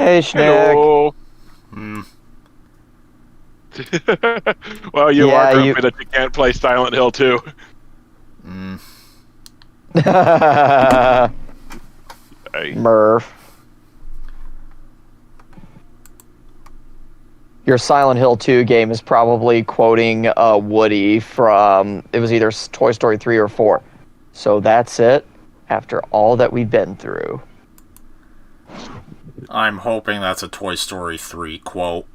Hey, Schnick. Hello. Hmm. Well, you are Yeah, grumpy that you can't play Silent Hill 2. Hmm. Hey. Murph. Your Silent Hill 2 game is probably quoting Woody from, it was either Toy Story 3 or 4. So that's it, after all that we've been through. I'm hoping that's a Toy Story 3 quote.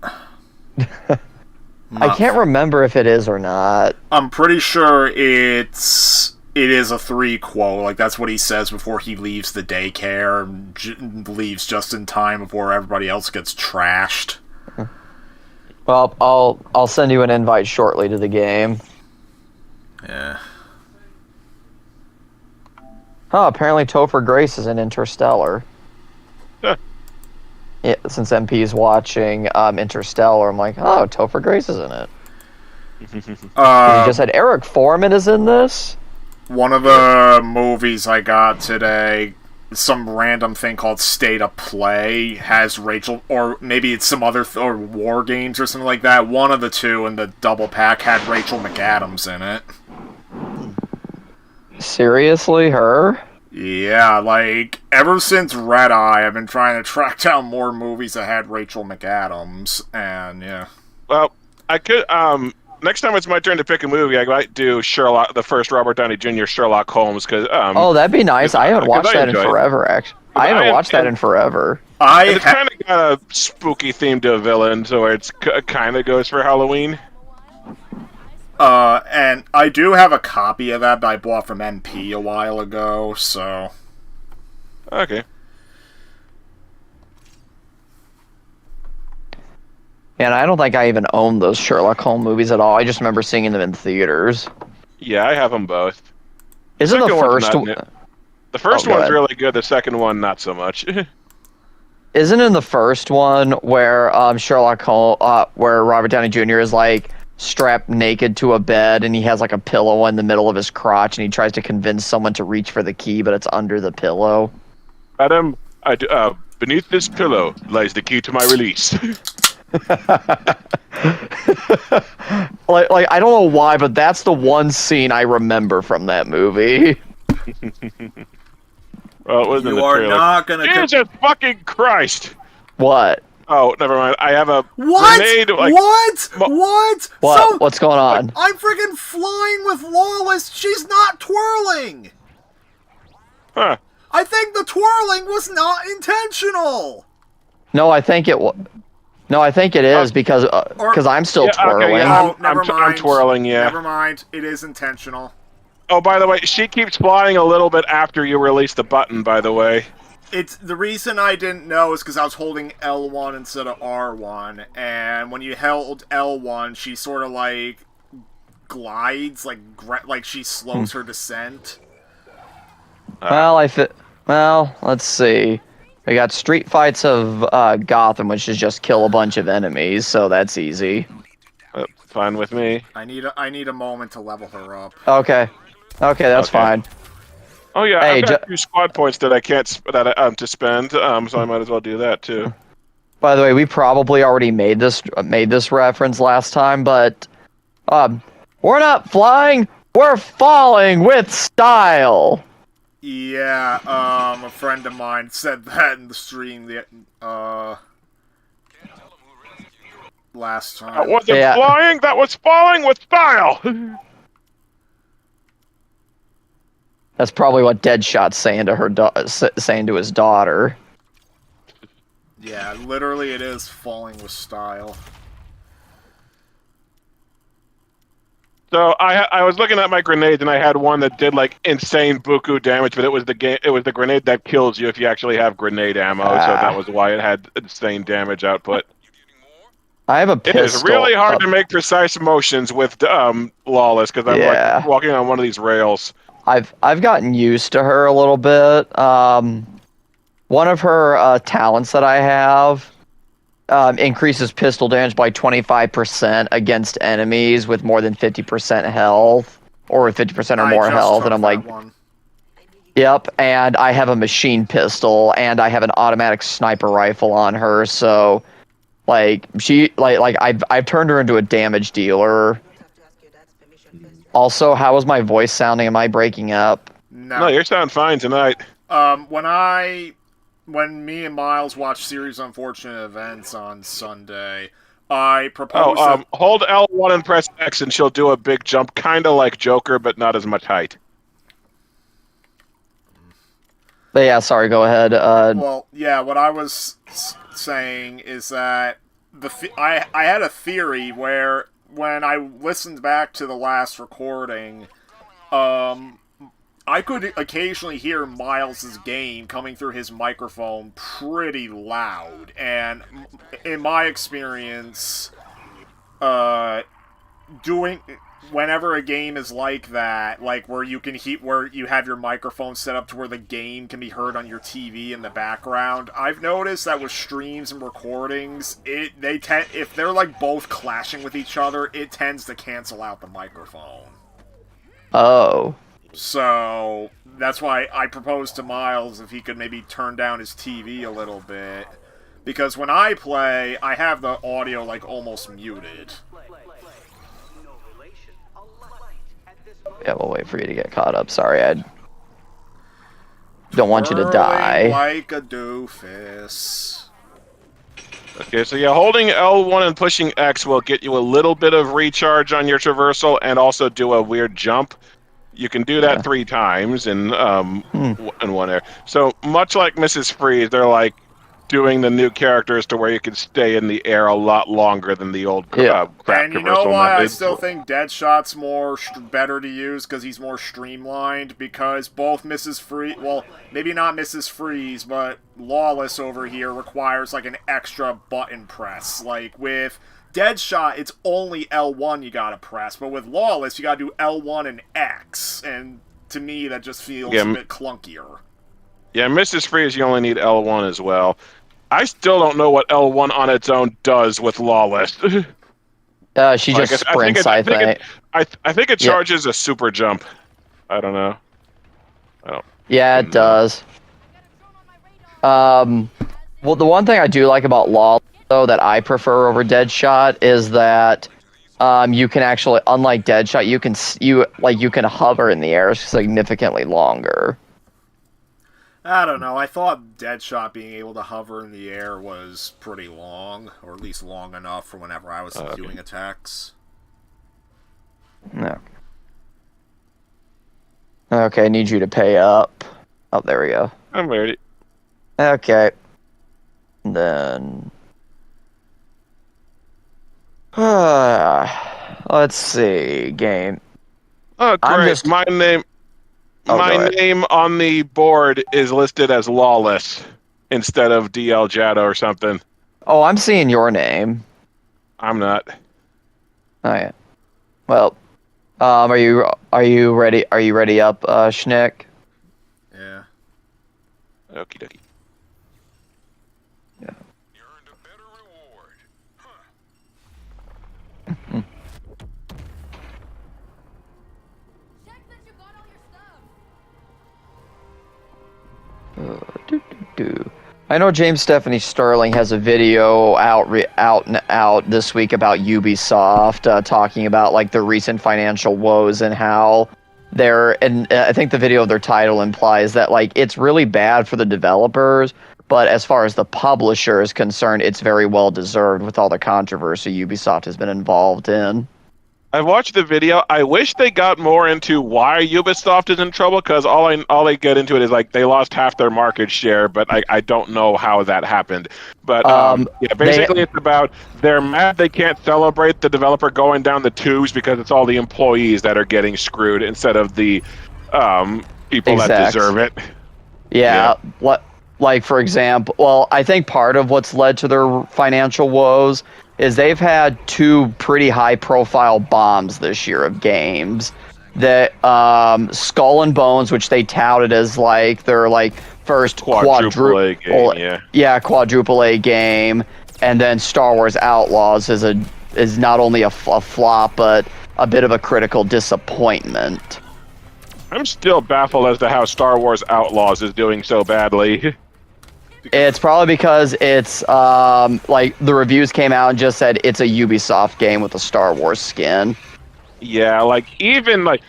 I can't remember if it is or not. I'm pretty sure it is a 3 quote. Like, that's what he says before he leaves the daycare. Leaves just in time before everybody else gets trashed. Well, I'll send you an invite shortly to the game. Yeah. Oh, apparently Topher Grace is in Interstellar. Huh. Yeah, since MP's watching Interstellar, I'm like, oh, Topher Grace is in it. You just said Eric Foreman is in this? One of the movies I got today, some random thing called State of Play, has Rachel, or maybe it's some other, or War Games or something like that. One of the two in the double pack had Rachel McAdams in it. Seriously, her? Yeah, like, ever since Red Eye, I've been trying to track down more movies that had Rachel McAdams, and yeah. Well, I could, next time it's my turn to pick a movie, I might do Sherlock, the first Robert Downey Jr. Sherlock Holmes, because, oh, that'd be nice. I haven't watched that in forever, actually. I haven't watched that in forever. And it's kind of got a spooky theme to a villain, so it's kind of goes for Halloween. And I do have a copy of that I bought from MP a while ago, so... Okay. And I don't think I even owned those Sherlock Holmes movies at all. I just remember seeing them in theaters. Yeah, I have them both. Isn't the first one? The first one's really good. The second one, not so much. Isn't in the first one where Sherlock Holmes, where Robert Downey Jr. is like strapped naked to a bed and he has like a pillow in the middle of his crotch and he tries to convince someone to reach for the key, but it's under the pillow. Madam, beneath this pillow lies the key to my release. like I don't know why, but that's the one scene I remember from that movie. Well, it wasn't You are not gonna... Jesus fucking Christ! What? Oh, never mind. I have a grenade. Like, what? What? What? So, what's going on? I'm freaking flying with Lawless. She's not twirling. Huh. I think the twirling was not intentional. No, I think it was. No, I think it is because I'm still twirling. Okay, yeah, never mind. I'm twirling, yeah. Never mind. It is intentional. Oh, by the way, she keeps flying a little bit after you release the button, by the way. It's the reason I didn't know is because I was holding L1 instead of R1, and when you held L1, she sort of like glides, like she slows her descent. Well, let's see. We got Street Fights of Gotham, which is just kill a bunch of enemies, so that's easy. Fine with me. I need a moment to level her up. Okay, that's fine. Oh yeah, hey, I've got 2 squad points that I can't to spend, so I might as well do that too. By the way, we probably already made this reference last time, but we're not flying, we're falling with style. Yeah, a friend of mine said that in the stream last time. That wasn't flying, that was falling with style. That's probably what Deadshot's saying to saying to his daughter. Yeah, literally it is falling with style. So I was looking at my grenades and I had one that did like insane buku damage, but it was the grenade that kills you if you actually have grenade ammo, so that was why it had insane damage output. I have a pistol. It is really hard to make precise motions with Lawless because I'm like walking on one of these rails. I've gotten used to her a little bit. One of her talents that I have increases pistol damage by 25% against enemies with more than 50% health, or with 50% or more health, and I'm like, Yep, and I have a machine pistol, and I have an automatic sniper rifle on her. So, like I've turned her into a damage dealer. Also, how is my voice sounding? Am I breaking up? No, you're sounding fine tonight. When me and Miles watched Series Unfortunate Events on Sunday, I proposed. Hold L1 and press X, and she'll do a big jump, kind of like Joker, but not as much height. But yeah, sorry. Go ahead. What I was saying is that I had a theory where when I listened back to the last recording, I could occasionally hear Miles' game coming through his microphone pretty loud, and in my experience, whenever a game is like that, like where you have your microphone set up to where the game can be heard on your TV in the background, I've noticed that with streams and recordings, if they're like both clashing with each other, it tends to cancel out the microphone. Oh. So that's why I proposed to Miles if he could maybe turn down his TV a little bit, because when I play, I have the audio like almost muted. Yeah, we'll wait for you to get caught up. Sorry, I don't want you to die. Like a doofus. Okay, so yeah, holding L1 and pushing X will get you a little bit of recharge on your traversal and also do a weird jump. You can do that 3 times in one air. So much like Mrs. Freeze, they're like doing the new characters to where you can stay in the air a lot longer than the old crap And you know traversal why I methods. still think Deadshot's better to use? Because he's more streamlined. Because both Mrs. Freeze, well, maybe not Mrs. Freeze, but Lawless over here requires like an extra button press. Like with Deadshot, it's only L1 you gotta press, but with Lawless, you gotta do L1 and X, and to me, that just feels a bit clunkier. Yeah, Mrs. Freeze, you only need L1 as well. I still don't know what L1 on its own does with Lawless. She just sprints, I think. I think it charges a super jump. I don't know. Yeah, it does. Well, the one thing I do like about Lawless, though, that I prefer over Deadshot is that you can actually, unlike Deadshot, you can hover in the air significantly longer. I don't know. I thought Deadshot being able to hover in the air was pretty long, or at least long enough for whenever I was doing attacks. No. Okay, I need you to pay up. Oh, there we go. I'm ready. Okay. Then... let's see. Game. Oh, great. My name on the board is listed as Lawless instead of DL Jado or something. Oh, I'm seeing your name. I'm not. Oh yeah. Well, are you ready? Are you ready up, Schnick? Yeah. Okie dokie. Yeah. You earned a better reward. Check that you got all your stuff. I know James Stephanie Sterling has a video out this week about Ubisoft, talking about like the recent financial woes and how and I think the video of their title implies that like it's really bad for the developers, but as far as the publisher is concerned, it's very well deserved with all the controversy Ubisoft has been involved in. I watched the video. I wish they got more into why Ubisoft is in trouble, because all they get into it is like they lost half their market share, but I don't know how that happened. But basically it's about they're mad they can't celebrate the developer going down the tubes because it's all the employees that are getting screwed instead of the people that deserve it. Yeah. Like, for example, well, I think part of what's led to their financial woes is they've had 2 pretty high-profile bombs this year of games. That Skull and Bones, which they touted as like their like first quadruple A game, quadruple A game, and then Star Wars Outlaws is not only a flop but a bit of a critical disappointment. I'm still baffled as to how Star Wars Outlaws is doing so badly. It's probably because it's like the reviews came out and just said it's a Ubisoft game with a Star Wars skin. Yeah, like even like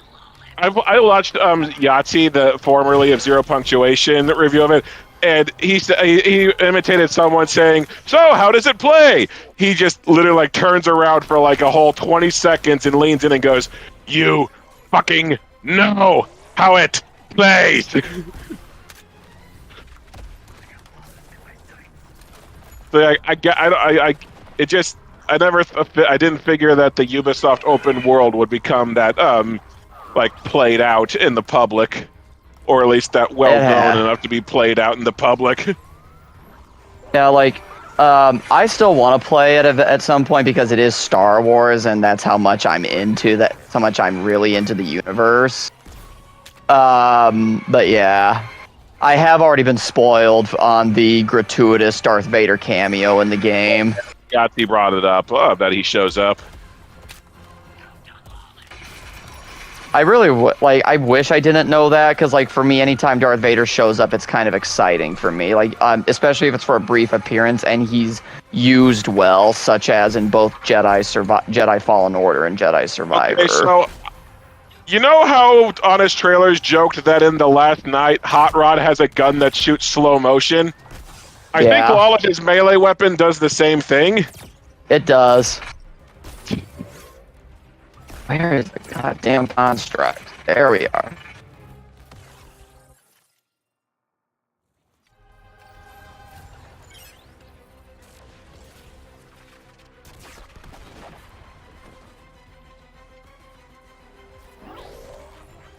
I watched Yahtzee, the formerly of Zero Punctuation review of it, and he imitated someone saying, "So how does it play?" He just literally like turns around for like a whole 20 seconds and leans in and goes, "You fucking know how it plays." So I didn't figure that the Ubisoft open world would become that like played out in the public, or at least that well known enough to be played out in the public. Yeah, like I still want to play it at some point because it is Star Wars, and that's how much I'm into that. How much I'm really into the universe. But yeah. I have already been spoiled on the gratuitous Darth Vader cameo in the game. Yahtzee brought it up that he shows up. I really I wish I didn't know that because, like, for me, anytime Darth Vader shows up, it's kind of exciting for me. Like, especially if it's for a brief appearance and he's used well, such as in both Jedi Fallen Order and Jedi Survivor. Okay, so you know how Honest Trailers joked that in The Last Night, Hot Rod has a gun that shoots slow motion? I think Lawless's melee weapon does the same thing. It does. Where is the goddamn construct? There we are.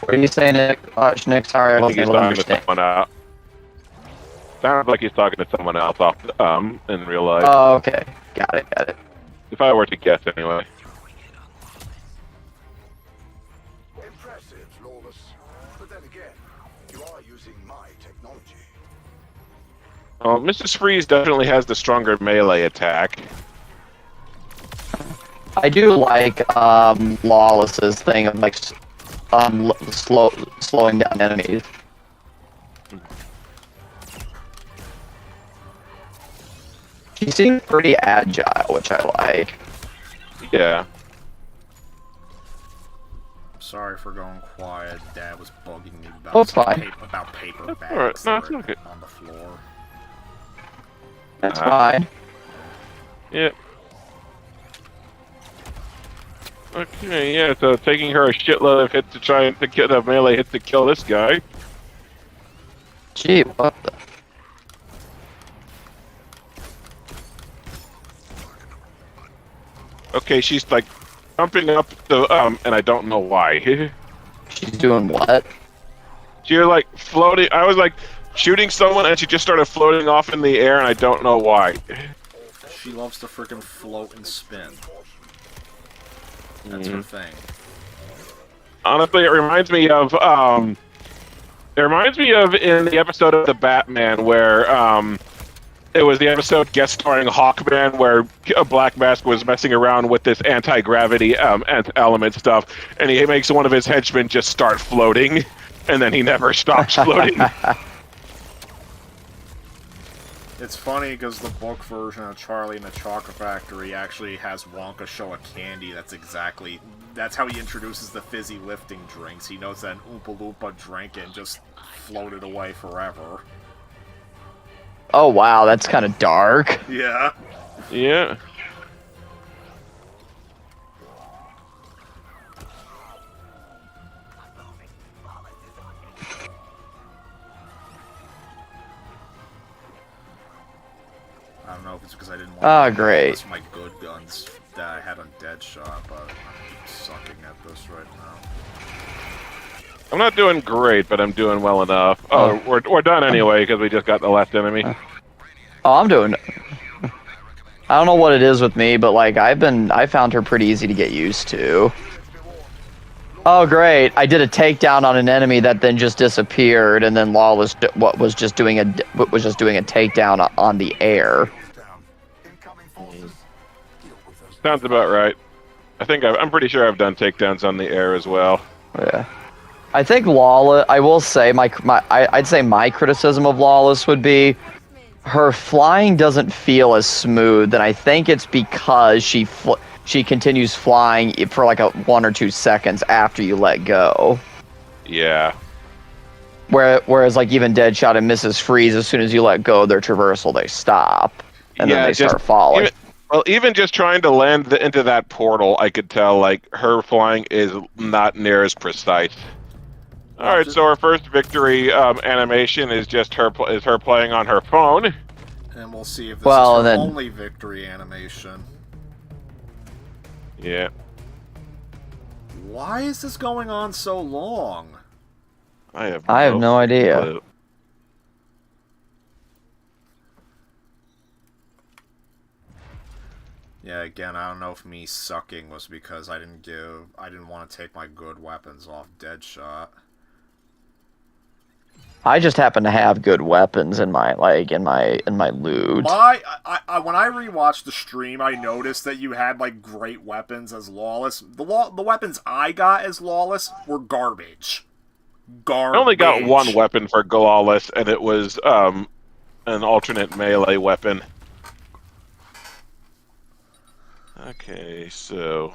What are you saying, Nick? Nick, sorry, I I think wasn't he's able to talking to understand. someone else. Sounds like he's talking to someone else off in real life. Oh, okay. Got it. If I were to guess, anyway. Impressive, Lawless. But then again, you are using my technology. Oh, Mrs. Freeze definitely has the stronger melee attack. I do like Lawless's thing of like slowing down enemies. She seems pretty agile, which I like. Yeah. Sorry for going quiet. Dad was bugging me about Oh, it's fine. about paper Alright, bags no, that it's were okay. on the floor. That's fine. Yeah. Okay, yeah, so taking her a shitload of hits to try to get a melee hit to kill this guy. Gee, what the? Okay, she's like jumping up the and I don't know why. She's doing what? She was like floating. I was like shooting someone, and she just started floating off in the air, and I don't know why. She loves to freaking float and spin. That's her thing. Honestly, it reminds me of in the episode of the Batman where it was the episode guest starring Hawkman where Black Mask was messing around with this anti-gravity element stuff, and he makes one of his henchmen just start floating, and then he never stops floating. It's funny because the book version of Charlie and the Chocolate Factory actually has Wonka show a candy that's how he introduces the fizzy lifting drinks. He knows that an Oompa Loompa drank it and just floated away forever. Oh wow, that's kind of dark. Yeah. Yeah. I don't know if it's because I didn't want Ah, to great. use my good guns that I had on Deadshot, but I'm sucking at this right now. I'm not doing great, but I'm doing well enough. Oh, we're done anyway because we just got the last enemy. Oh, I'm doing. I don't know what it is with me, but like I found her pretty easy to get used to. Oh great! I did a takedown on an enemy that then just disappeared, and then Lawless was just doing a takedown on the air. Incoming forces. Deal with those. Sounds about right. I'm pretty sure I've done takedowns on the air as well. Yeah. I think Lawless. I will say I'd say my criticism of Lawless would be her flying doesn't feel as smooth, and I think it's because she continues flying for like 1 or 2 seconds after you let go. Yeah. Whereas like even Deadshot and Mrs. Freeze, as soon as you let go of their traversal, they stop and then they start falling. Even just trying to land into that portal, I could tell like her flying is not near as precise. All right, so our first victory animation is just her playing on her phone, and we'll see if this is her only victory animation. Yeah. Why is this going on so long? I have no idea. Clue. Yeah, again, I don't know if me sucking was because I didn't want to take my good weapons off Deadshot. I just happen to have good weapons in my loot. When I rewatched the stream, I noticed that you had like great weapons as Lawless. The weapons I got as Lawless were garbage. I only got one weapon for Lawless, and it was an alternate melee weapon. Okay, so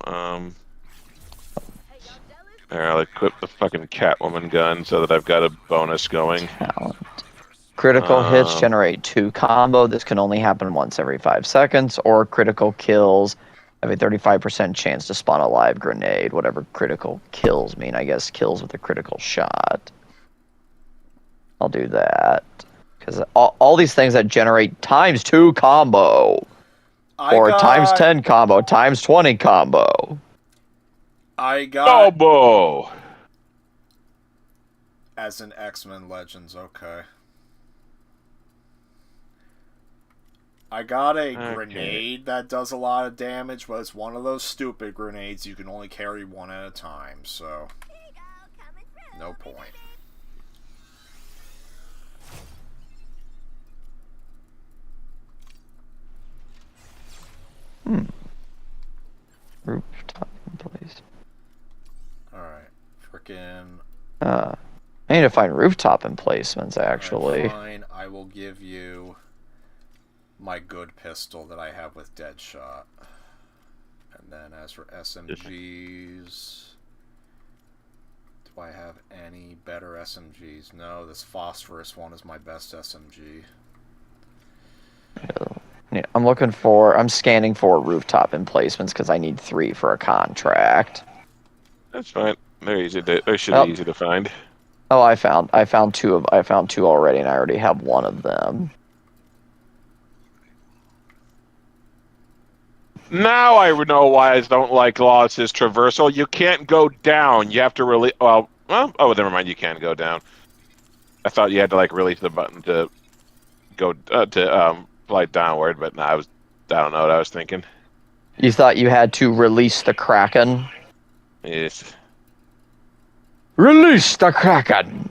I'll equip the fucking Catwoman gun so that I've got a bonus going. Talent. Critical hits generate 2 combo. This can only happen once every 5 seconds, or critical kills have a 35% chance to spawn a live grenade. Whatever critical kills mean, I guess kills with a critical shot. I'll do that. Because all these things that generate ×2 combo. Or ×10 combo, ×20 combo. I got... Combo! As in X-Men Legends, okay. I got a grenade that does a lot of damage, but it's one of those stupid grenades you can only carry one at a time, so... No point. Rooftop in place. Alright. Frickin'... I need to find rooftop emplacements, actually. Right, fine, I will give you my good pistol that I have with Deadshot. And then as for SMGs... Do I have any better SMGs? No, this phosphorus one is my best SMG. Yeah, I'm scanning for rooftop emplacements because I need 3 for a contract. That's fine. They're easy. They should be easy to find. Oh, I found 2 already, and I already have 1 of them. Now I know why I don't like Lawless's traversal. You can't go down. You have to really. Oh, never mind. You can go down. I thought you had to like release the button to go fly downward, but no, I don't know what I was thinking. You thought you had to release the Kraken? Yes. Release the Kraken!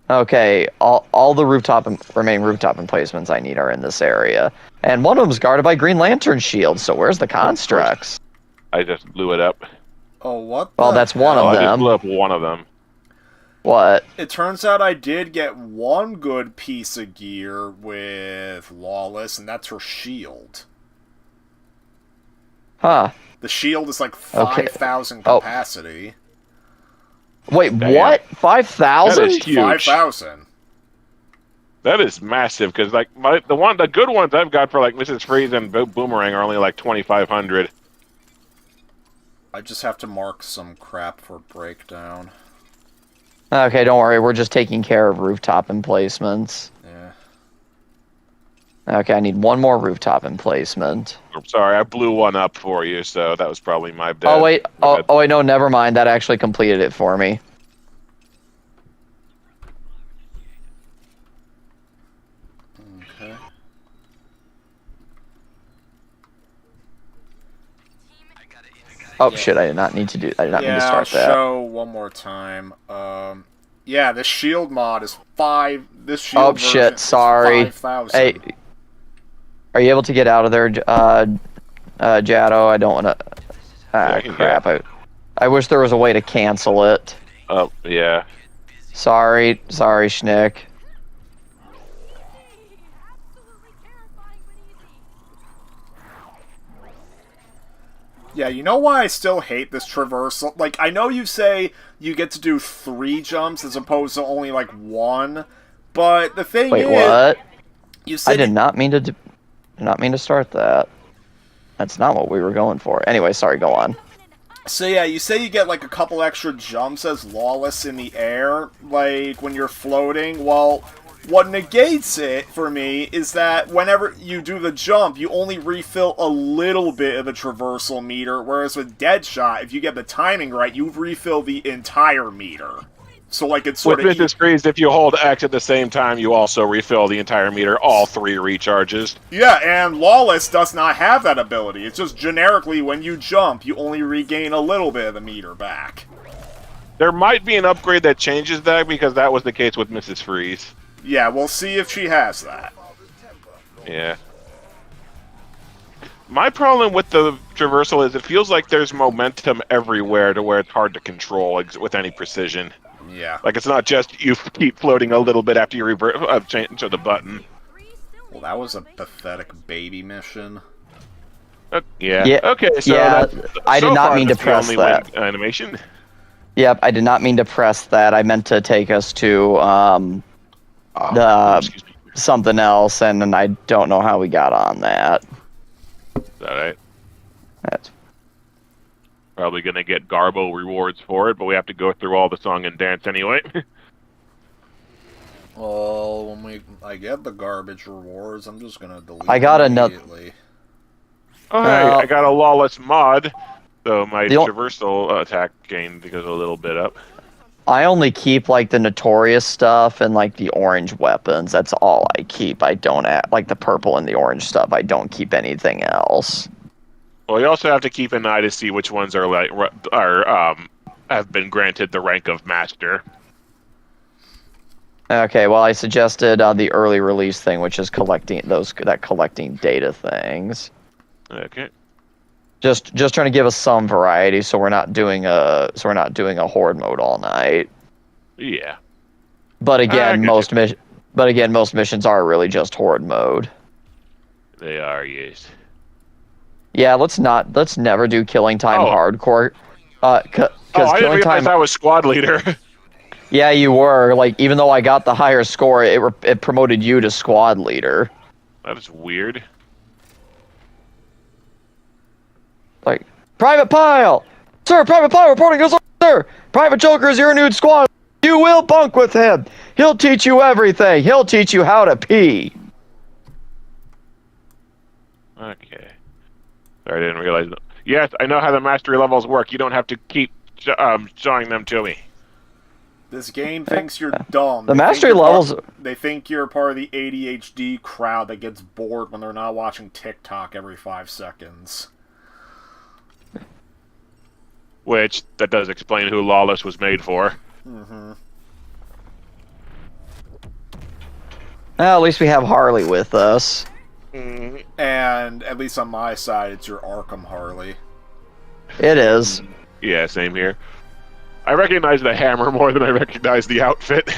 Okay, all the remaining rooftop emplacements I need are in this area. And one of them's guarded by Green Lantern shields, so where's the constructs? I just blew it up. Oh, what? Well, that's one of them. I just blew up one of them. What? It turns out I did get one good piece of gear with Lawless, and that's her shield. Huh. The shield is like 5,000 capacity. Wait, what? 5,000? That is huge. 5,000. That is massive, because like the good ones I've got for like Mrs. Freeze and Boomerang are only like 2,500. I just have to mark some crap for breakdown. Okay, don't worry. We're just taking care of rooftop emplacements. Yeah. Okay, I need 1 more rooftop emplacement. I'm sorry, I blew one up for you, so that was probably my bad. Oh wait, wait, no, never mind. That actually completed it for me. Okay. Oh shit! I did not need to do. I did not need to start that. Yeah, show one more time. Yeah, this shield mod is 5. This shield. Oh shit! Sorry. 5,000. Hey, are you able to get out of there, Jado? I don't want to. Ah, crap! I wish there was a way to cancel it. Oh, yeah. Sorry, Schnick. Absolutely terrifying, but easy. Yeah, you know why I still hate this traversal? Like, I know you say you get to do 3 jumps as opposed to only, like, 1, but the thing Wait, is... what? You said I did not mean to. Did not mean to start that. That's not what we were going for. Anyway, sorry. Go on. So yeah, you say you get like a couple extra jumps as Lawless in the air, like when you're floating. Well, what negates it for me is that whenever you do the jump, you only refill a little bit of the traversal meter, whereas with Deadshot, if you get the timing right, you refill the entire meter. So like it's sort With of... Mrs. Freeze, if you hold X at the same time, you also refill the entire meter, all 3 recharges. Yeah, and Lawless does not have that ability. It's just generically, when you jump, you only regain a little bit of the meter back. There might be an upgrade that changes that, because that was the case with Mrs. Freeze. Yeah, we'll see if she has that. Yeah. My problem with the traversal is it feels like there's momentum everywhere to where it's hard to control with any precision. Yeah. Like, it's not just you keep floating a little bit after you change the button. Well, that was a pathetic baby mission. Yeah. Yeah, Okay, so yeah, I did so not far mean to that's the press only that. win animation. Yep, I did not mean to press that. I meant to take us to Excuse me. something else, and then I don't know how we got on that. Is that right? That's Probably gonna get Garbo rewards for it, but we have to go through all the song and dance anyway. Well, when I get the garbage rewards, I'm just gonna delete I got them another- immediately. Oh, hey, I got a Lawless mod, so my The o- traversal attack gain goes a little bit up. I only keep like the notorious stuff and like the orange weapons. That's all I keep. I don't like the purple and the orange stuff. I don't keep anything else. Well, you also have to keep an eye to see which ones are have been granted the rank of master. Okay, well, I suggested the early release thing, which is collecting data things. Okay. Just trying to give us some variety, so we're not doing a horde mode all night. Yeah. But I again, get most missions are really just horde mode. They are, yes. Yeah, let's never do killing time hardcore. Because I didn't killing realize time. I was squad leader. Yeah, you were. Like, even though I got the higher score, it promoted you to squad leader. That is weird. Like, Private Pile! Sir, Private Pile reporting us, sir! Private Joker is your new squad. You will bunk with him. He'll teach you everything. He'll teach you how to pee. Okay. Sorry, I didn't realize. Yes, I know how the mastery levels work. You don't have to keep showing them to me. This game thinks you're dumb. The They think mastery you're levels- They think you're part of the ADHD crowd that gets bored when they're not watching TikTok every 5 seconds. Which, that does explain who Lawless was made for. Mm-hmm. Well, at least we have Harley with us. And at least on my side, it's your Arkham Harley. It is. Yeah, same here. I recognize the hammer more than I recognize the outfit.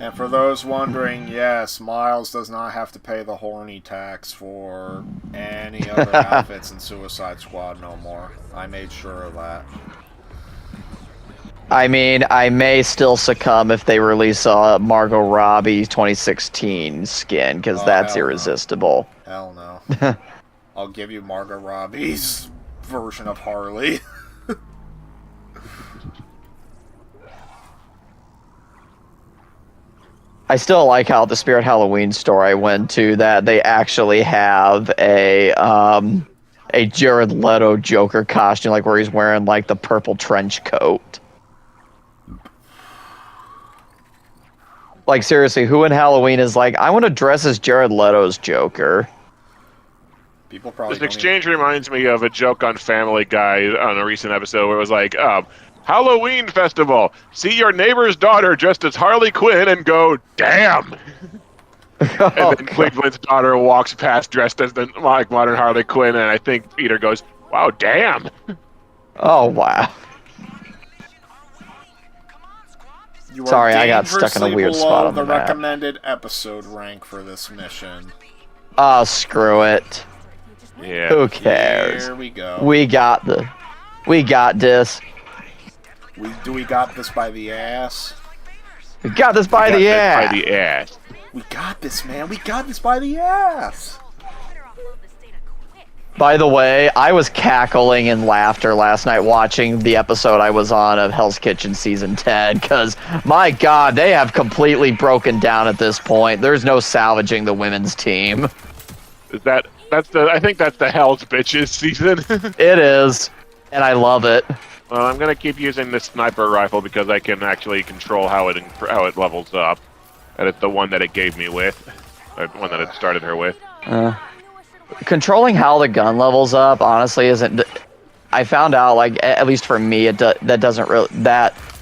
And for those wondering, yes, Miles does not have to pay the horny tax for any other outfits in Suicide Squad no more. I made sure of that. I mean, I may still succumb if they release a Margot Robbie 2016 skin, because Oh, that's hell no. irresistible. Hell no. I'll give you Margot Robbie's version of Harley. I still like how the Spirit Halloween store I went to, that they actually have a Jared Leto Joker costume, like where he's wearing like the purple trench coat. Like, seriously, who in Halloween is like, I want to dress as Jared Leto's Joker? People probably This don't exchange reminds me of a joke on Family Guy on a recent episode where it was like, Halloween festival. See your neighbor's daughter dressed as Harley Quinn and go, damn! Oh, And then Cleveland's daughter walks past dressed as the modern Harley Quinn, and I think Peter goes, Wow, damn. Oh wow. You are Sorry, I got stuck in a dangerously weird below spot on the the map. recommended episode rank for this mission. Oh, screw it. Yeah. Who cares? Here we go. We got this. We got this by the ass. We got this by Got the bit ass. By the ass. We got this, man. We got this by the ass. By the way, I was cackling in laughter last night watching the episode I was on of Hell's Kitchen Season 10, because, my God, they have completely broken down at this point. There's no salvaging the women's team. I think that's the Hell's Bitches season. It is, and I love it. Well, I'm gonna keep using this sniper rifle because I can actually control how it levels up, and it's the one that it gave me with, or the one that it started her with. Controlling how the gun levels up, honestly, isn't... I found out, like, at least for me, that doesn't really...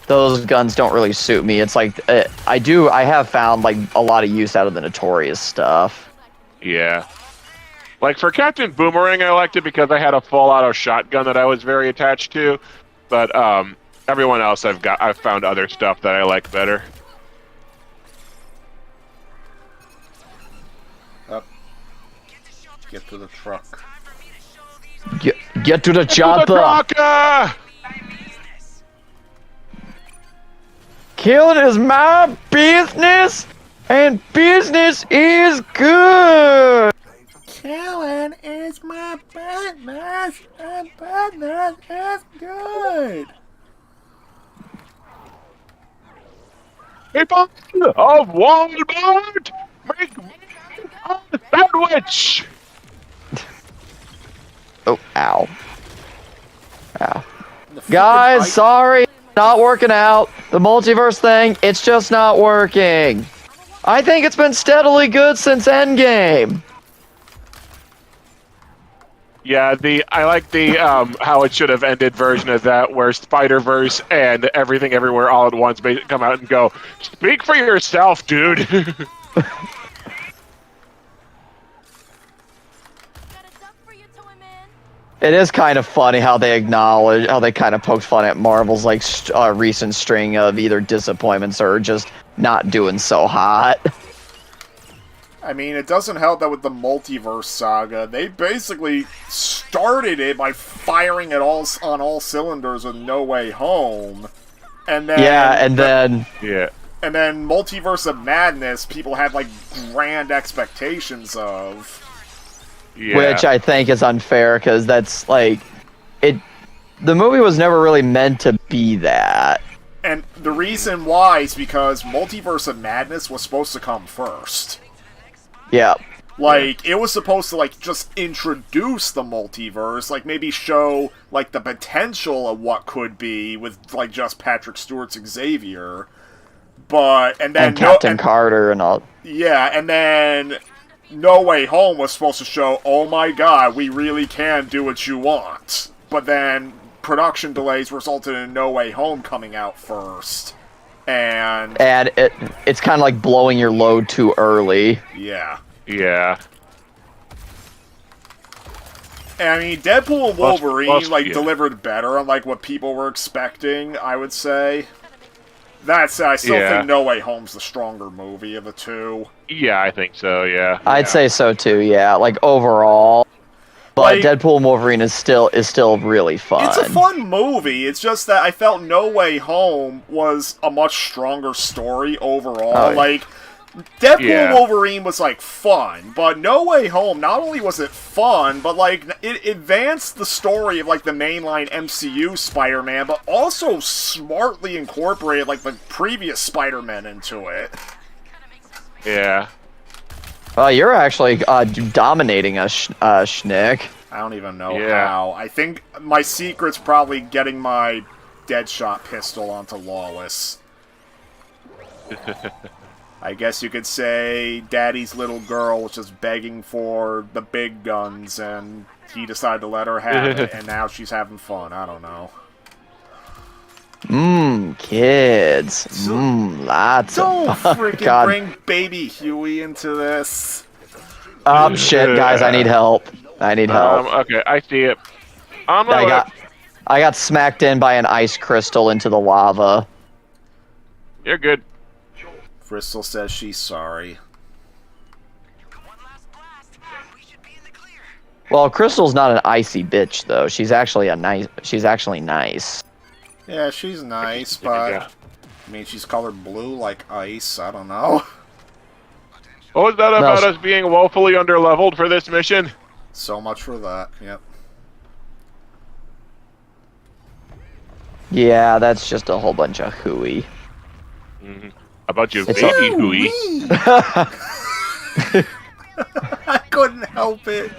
Those guns don't really suit me. It's like, I have found, like, a lot of use out of the Notorious stuff. Yeah. Like, for Captain Boomerang, I liked it because I had a full-auto shotgun that I was very attached to. But, everyone else I've found other stuff that I like better. Up. Get to the truck. Get to the chopper! Trucker! Killing is my business, and business is good! Killing is my business, and business is good. People of Walmart, make me a sandwich! Oh, ow. Ow. The freaking Guys, bike- sorry, not working out. The multiverse thing, it's just not working. I think it's been steadily good since Endgame. Yeah, I like the how it should have ended version of that, where Spider-Verse and Everything Everywhere All at Once come out and go, "Speak for yourself, dude." It is kind of funny how they kind of poked fun at Marvel's like recent string of either disappointments or just not doing so hot. I mean, it doesn't help that with the multiverse saga, they basically started it by firing it all on all cylinders with No Way Home, and then Yeah. and then Multiverse of Madness, people had like grand expectations of. Yeah. Which I think is unfair because that's like it. The movie was never really meant to be that. And the reason why is because Multiverse of Madness was supposed to come first. Yeah. Like, it was supposed to, like, just introduce the multiverse, like, maybe show, like, the potential of what could be with, like, just Patrick Stewart's Xavier. But, and then... And Captain Carter and all. Yeah, and then No Way Home was supposed to show, oh my god, we really can do what you want. But then production delays resulted in No Way Home coming out first. And it's kind of like blowing your load too early. yeah. Yeah. And I mean, Deadpool and Wolverine, yeah. delivered better on, like, what people were expecting, I would say. That said, I still think No Way Home's the stronger movie of the two. Yeah, I think so, yeah. I'd say so too. Yeah, like overall. But Like- Deadpool and Wolverine is still really fun. It's a fun movie, it's just that I felt No Way Home was a much stronger story overall. Oh, yeah. Like, Deadpool Yeah. Wolverine was, like, fun, but No Way Home, not only was it fun, but, like, it advanced the story of, like, the mainline MCU Spider-Man, but also smartly incorporated, like, the previous Spider-Man into it. Yeah. You're actually dominating us, Schnick. I don't even know Yeah. how. I think my secret's probably getting my Deadshot pistol onto Lawless. I guess you could say Daddy's little girl was just begging for the big guns, and he decided to let her have it, and now she's having fun. I don't know. Kids. Lots Don't of freaking God. bring baby Huey into this. Shit, guys, I need help. I need help. Okay, I see it. On my way. I got smacked in by an ice crystal into the lava. You're good. Crystal says she's sorry. Well, Crystal's not an icy bitch though. She's actually nice. Yeah, she's nice, but Yeah. I mean, she's colored blue like ice. I don't know. What was that about us being woefully underleveled for this mission? So much for that. Yep. Yeah, that's just a whole bunch of hooey. Mm-hmm. How about you, It's baby hooey? I couldn't help it.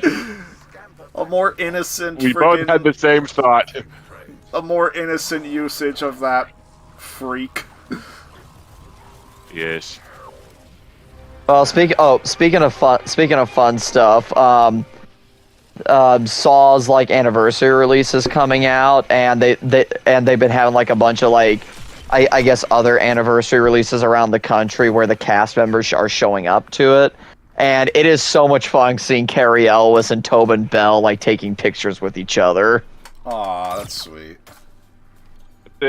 A more innocent. We both had the same thought. A more innocent usage of that freak. Yes. Well, speaking of fun stuff, Saw's like anniversary release is coming out, and they've been having like a bunch of like, I guess other anniversary releases around the country where the cast members are showing up to it, and it is so much fun seeing Carrie Elwes and Tobin Bell like taking pictures with each other. Aw, that's sweet.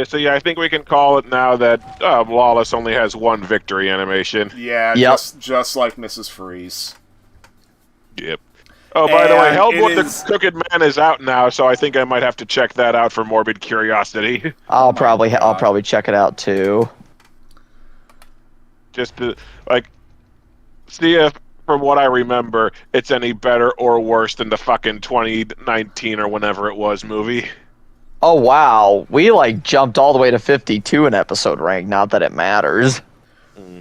So yeah, I think we can call it now that Lawless only has one victory animation. Yeah, Yep. just like Mrs. Freeze. Yep. Oh, by the way, And Hellboy it is- the Crooked Man is out now, so I think I might have to check that out for morbid curiosity. I'll my probably God. check it out too. Just to, like, see if, from what I remember, it's any better or worse than the fucking 2019 or whenever it was movie. Oh wow, we like jumped all the way to 52 in episode rank. Not that it matters.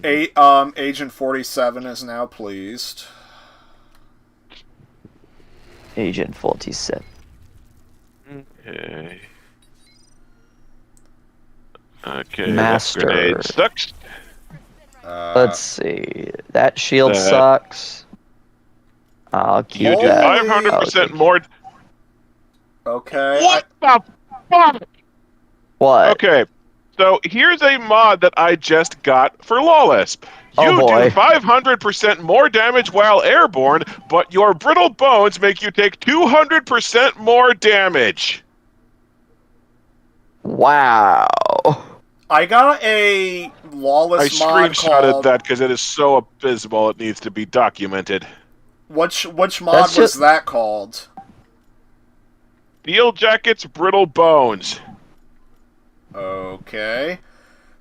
Agent 47 is now pleased. Agent 47. Okay. Okay. Master. That grenade sucks. Let's see. That shield That- sucks. I'll keep You do that. 500% more. Okay. What the fuck? What? Okay, so here's a mod that I just got for Lawless. Oh, You boy. do 500% more damage while airborne, but your brittle bones make you take 200% more damage. Wow. I got a I Lawless mod screenshotted called... that because it is so abysmal it needs to be documented. Which mod That's was just- that called? Steel Jacket's Brittle Bones. Okay.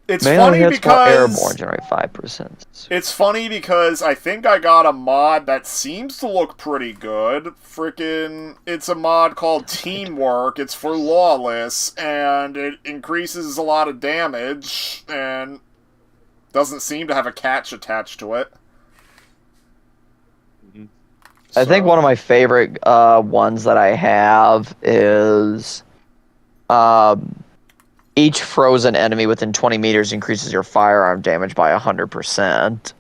It's Melee funny hits while because... airborne generate 5%. It's funny because I think I got a mod that seems to look pretty good. Frickin', it's a mod called Teamwork. It's for Lawless, and it increases a lot of damage, and doesn't seem to have a catch attached to it. I think one of my favorite ones that I have is each frozen enemy within 20 meters increases your firearm damage by 100%.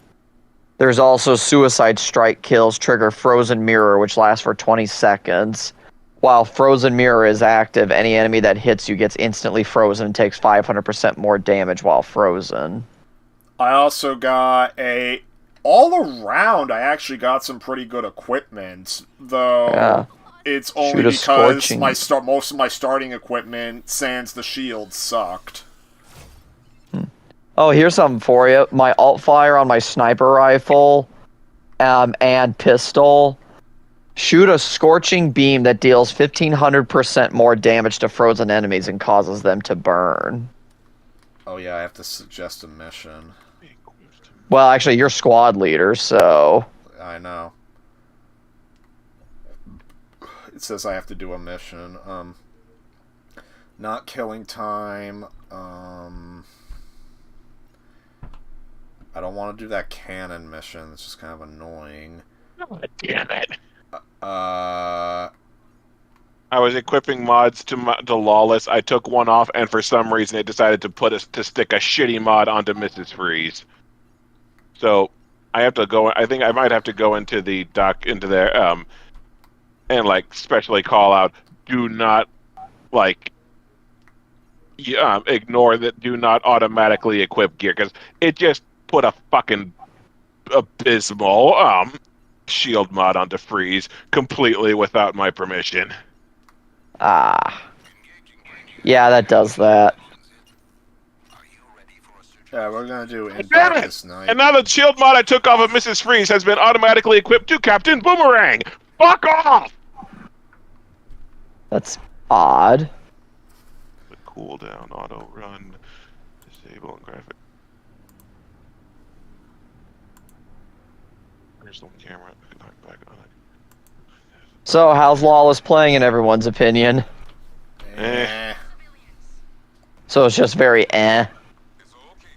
There's also Suicide Strike kills trigger Frozen Mirror, which lasts for 20 seconds. While Frozen Mirror is active, any enemy that hits you gets instantly frozen and takes 500% more damage while frozen. I also got a... All around, I actually got some pretty good equipment, though Yeah. it's only Shoot a because scorching. most of my starting equipment, sans the shield, sucked. Oh, here's something for you. My alt fire on my sniper rifle and pistol shoot a scorching beam that deals 1,500% more damage to frozen enemies and causes them to burn. Oh yeah, I have to suggest a mission. Well, actually, you're squad leader, so... I know. It says I have to do a mission. Not killing time. I don't want to do that cannon mission. It's just kind of annoying. God damn it. Uh, I was equipping mods to Lawless. I took one off, and for some reason, it decided to stick a shitty mod onto Mrs. Freeze. So I have to go. I think I might have to go into the into there, and like specially call out. Do not ignore that. Do not automatically equip gear because it just put a fucking abysmal shield mod onto Freeze completely without my permission. Ah. Yeah, that does that. Yeah, we're gonna do In Damn it! Darkest Night. And now the shield mod I took off of Mrs. Freeze has been automatically equipped to Captain Boomerang. Fuck off! That's odd. The cooldown, auto run, disable and graphic. Where's the camera? Back on it. So, how's Lawless playing in everyone's opinion? Eh. So it's just very eh.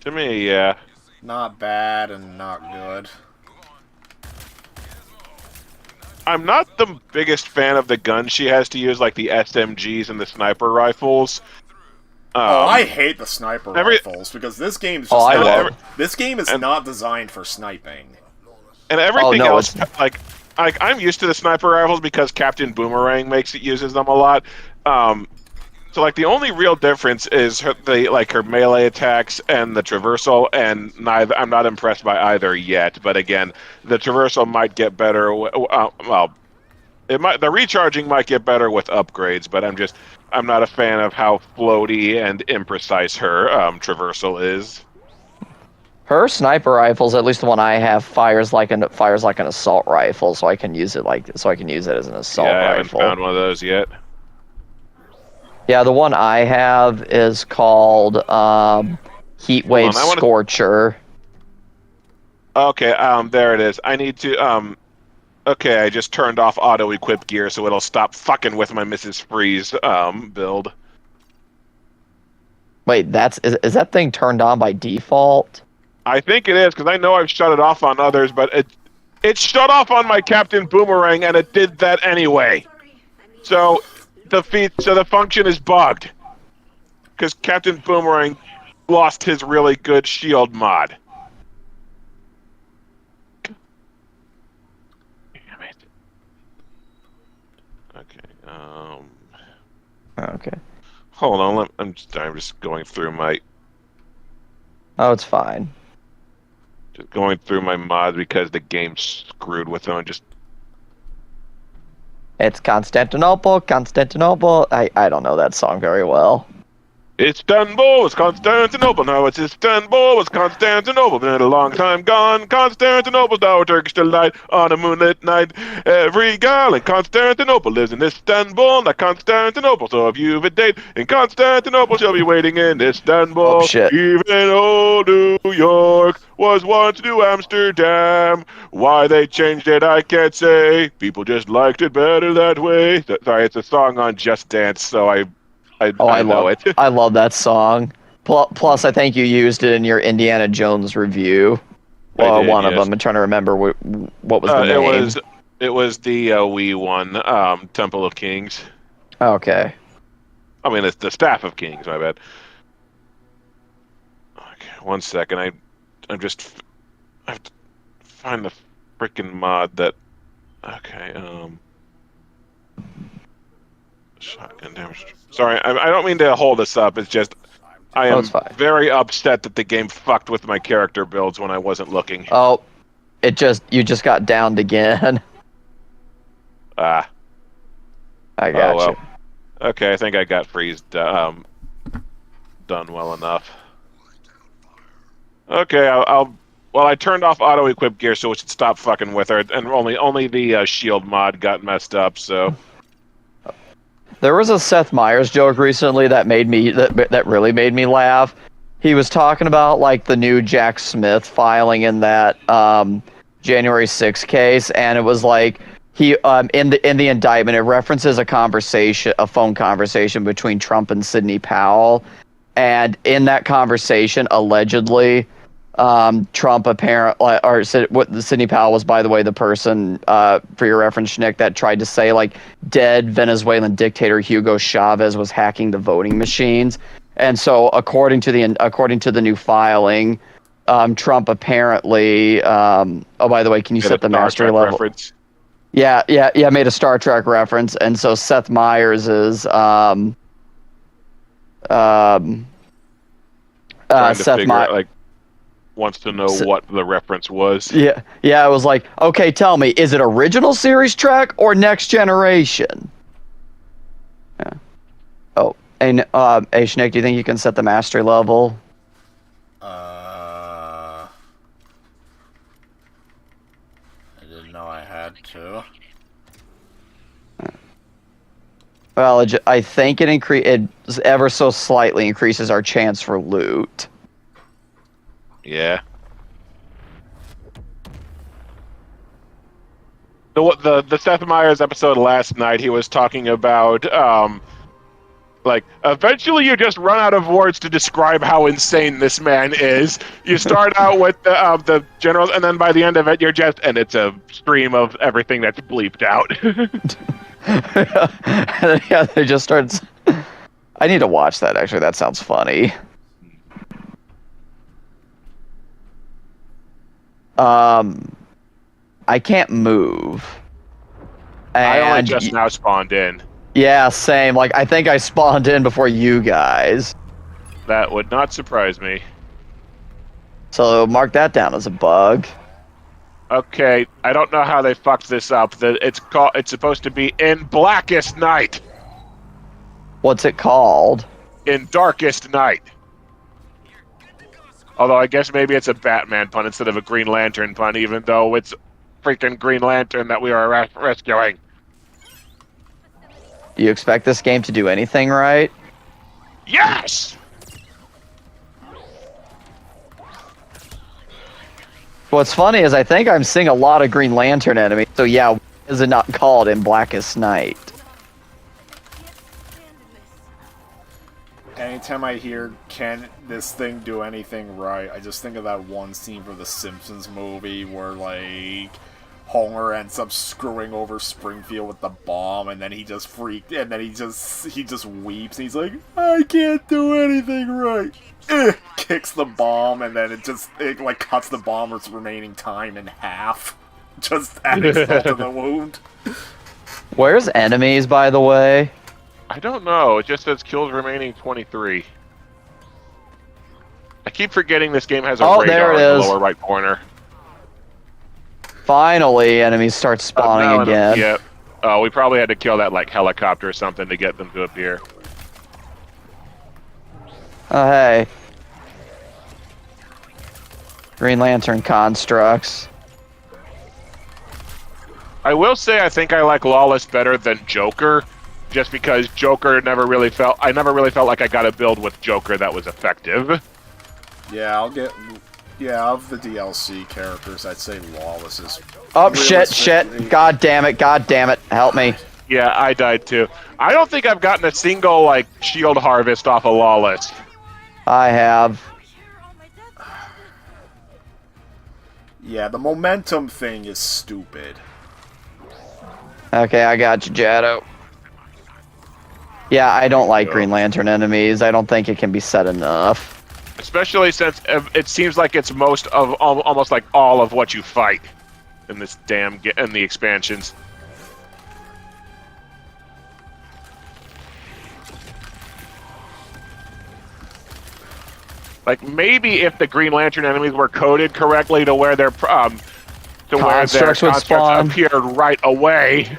To me, yeah. Not bad and not good. I'm not the biggest fan of the guns she has to use, like the SMGs and the sniper rifles. I hate the sniper rifles because this game is just this game is not designed for sniping. And everything no, else, like I'm used to the sniper rifles because Captain Boomerang uses them a lot. So like the only real difference is her melee attacks and the traversal, and I'm not impressed by either yet. But again, the traversal might get better. The recharging might get better with upgrades, but I'm not a fan of how floaty and imprecise her traversal is. Her sniper rifles, at least the one I have, fires like an assault rifle, so I can use it as an assault I haven't rifle. found one of those yet. Yeah, the one I have is called Heatwave Scorcher. Okay, there it is. I need to okay, I just turned off auto equip gear so it'll stop fucking with my Mrs. Freeze build. Wait, is that thing turned on by default? I think it is, because I know I've shut it off on others, but it shut off on my Captain Boomerang, and it did that anyway. So the function is bugged, because Captain Boomerang lost his really good shield mod. Damn it. Okay. Okay. Hold on. I'm just going through my. Oh, it's fine. Just going through my mods because the game's screwed with them. It's Constantinople. I don't know that song very well. Istanbul, it's Constantinople. Now it's Istanbul, it's Constantinople. Been a long time gone. Constantinople's now a Turkish delight on a moonlit night. Every girl in Constantinople lives in Istanbul, not Constantinople. So if you've a date in Constantinople, she'll be waiting in Istanbul. Oh, shit. Even old New York was once New Amsterdam. Why they changed it, I can't say. People just liked it better that way. Sorry, it's a song on Just Dance, so I know it. I love that song. Plus, I think you used it in your Indiana Jones review. Well, did, one of yes. them. I'm trying to remember what was the name. It was the Wii one, Temple of Kings. Okay. I mean, it's the Staff of Kings. My bad. Okay, 1 second. I have to find the freaking mod that. Okay. Shotgun damage. Sorry, I don't mean to hold this up. It's just I am very upset that the game fucked with my character builds when I wasn't looking. Oh, you just got downed again. Ah. I got you. Okay, I think I got Freeze done well enough. Okay, I turned off auto equip gear so it should stop fucking with her, and only the shield mod got messed up. So. There was a Seth Meyers joke recently that really made me laugh. He was talking about like the new Jack Smith filing in that January 6th case, and it was like he in the indictment it references a phone conversation between Trump and Sidney Powell, and in that conversation allegedly Trump Sidney Powell was, by the way, the person, for your reference, Nick, that tried to say like dead Venezuelan dictator Hugo Chavez was hacking the voting machines. And so according to the new filing, Trump apparently, oh, by the way, can you set the mastery level? Reference. Yeah, made a Star Trek reference. And so Seth Meyers is, Seth Meyers wants to know what the reference was. Yeah, I was like, okay, tell me, is it original series track or Next Generation? Yeah. And hey, Schnick, do you think you can set the mastery level? I didn't know I had to. Well, I think it ever so slightly increases our chance for loot. Yeah. The Seth Meyers episode last night, he was talking about like eventually you just run out of words to describe how insane this man is. You start out with the generals, and then by the end of it, and it's a stream of everything that's bleeped out. Yeah, they just start. I need to watch that. Actually, that sounds funny. I can't move. I only And just now spawned in. yeah, same. Like I think I spawned in before you guys. That would not surprise me. So mark that down as a bug. Okay, I don't know how they fucked this up. It's supposed to be in Blackest Night, What's it called? in Darkest Night. Although I guess maybe it's a Batman pun instead of a Green Lantern pun, even though it's freaking Green Lantern that we are rescuing. Do you expect this game to do anything right? Yes! What's funny is I think I'm seeing a lot of Green Lantern enemies. So yeah, why is it not called in Blackest Night? Anytime I hear, can this thing do anything right, I just think of that one scene from the Simpsons movie where, like, Homer ends up screwing over Springfield with the bomb, and then he just and then he just weeps, and he's like, I can't do anything right. Kicks the bomb, and then it like cuts the bomber's remaining time in half. Just adding salt to the wound. Where's enemies, by the way? I don't know. It just says kills remaining 23. I keep forgetting this game has a Oh, there radar it in the is. lower right corner. Finally, enemies start spawning Now again. Yep. Oh, we probably had to kill that like helicopter or something to get them to appear. Oh, hey. Green Lantern constructs. I will say I think I like Lawless better than Joker, just because Joker I never really felt like I got a build with Joker that was effective. Yeah, of the DLC characters, I'd say Lawless is... Oh, shit. God damn it. Help me. Yeah, I died too. I don't think I've gotten a single like shield harvest off of Lawless. I have. Yeah, the momentum thing is stupid. Okay, I got you, Jado. Yeah, I don't like Green Lantern enemies. I don't think it can be said enough. Especially since it seems like it's almost like all of what you fight in this in the expansions. Like maybe if the Green Lantern enemies were coded correctly to where their Constructs would spawn. appeared right away.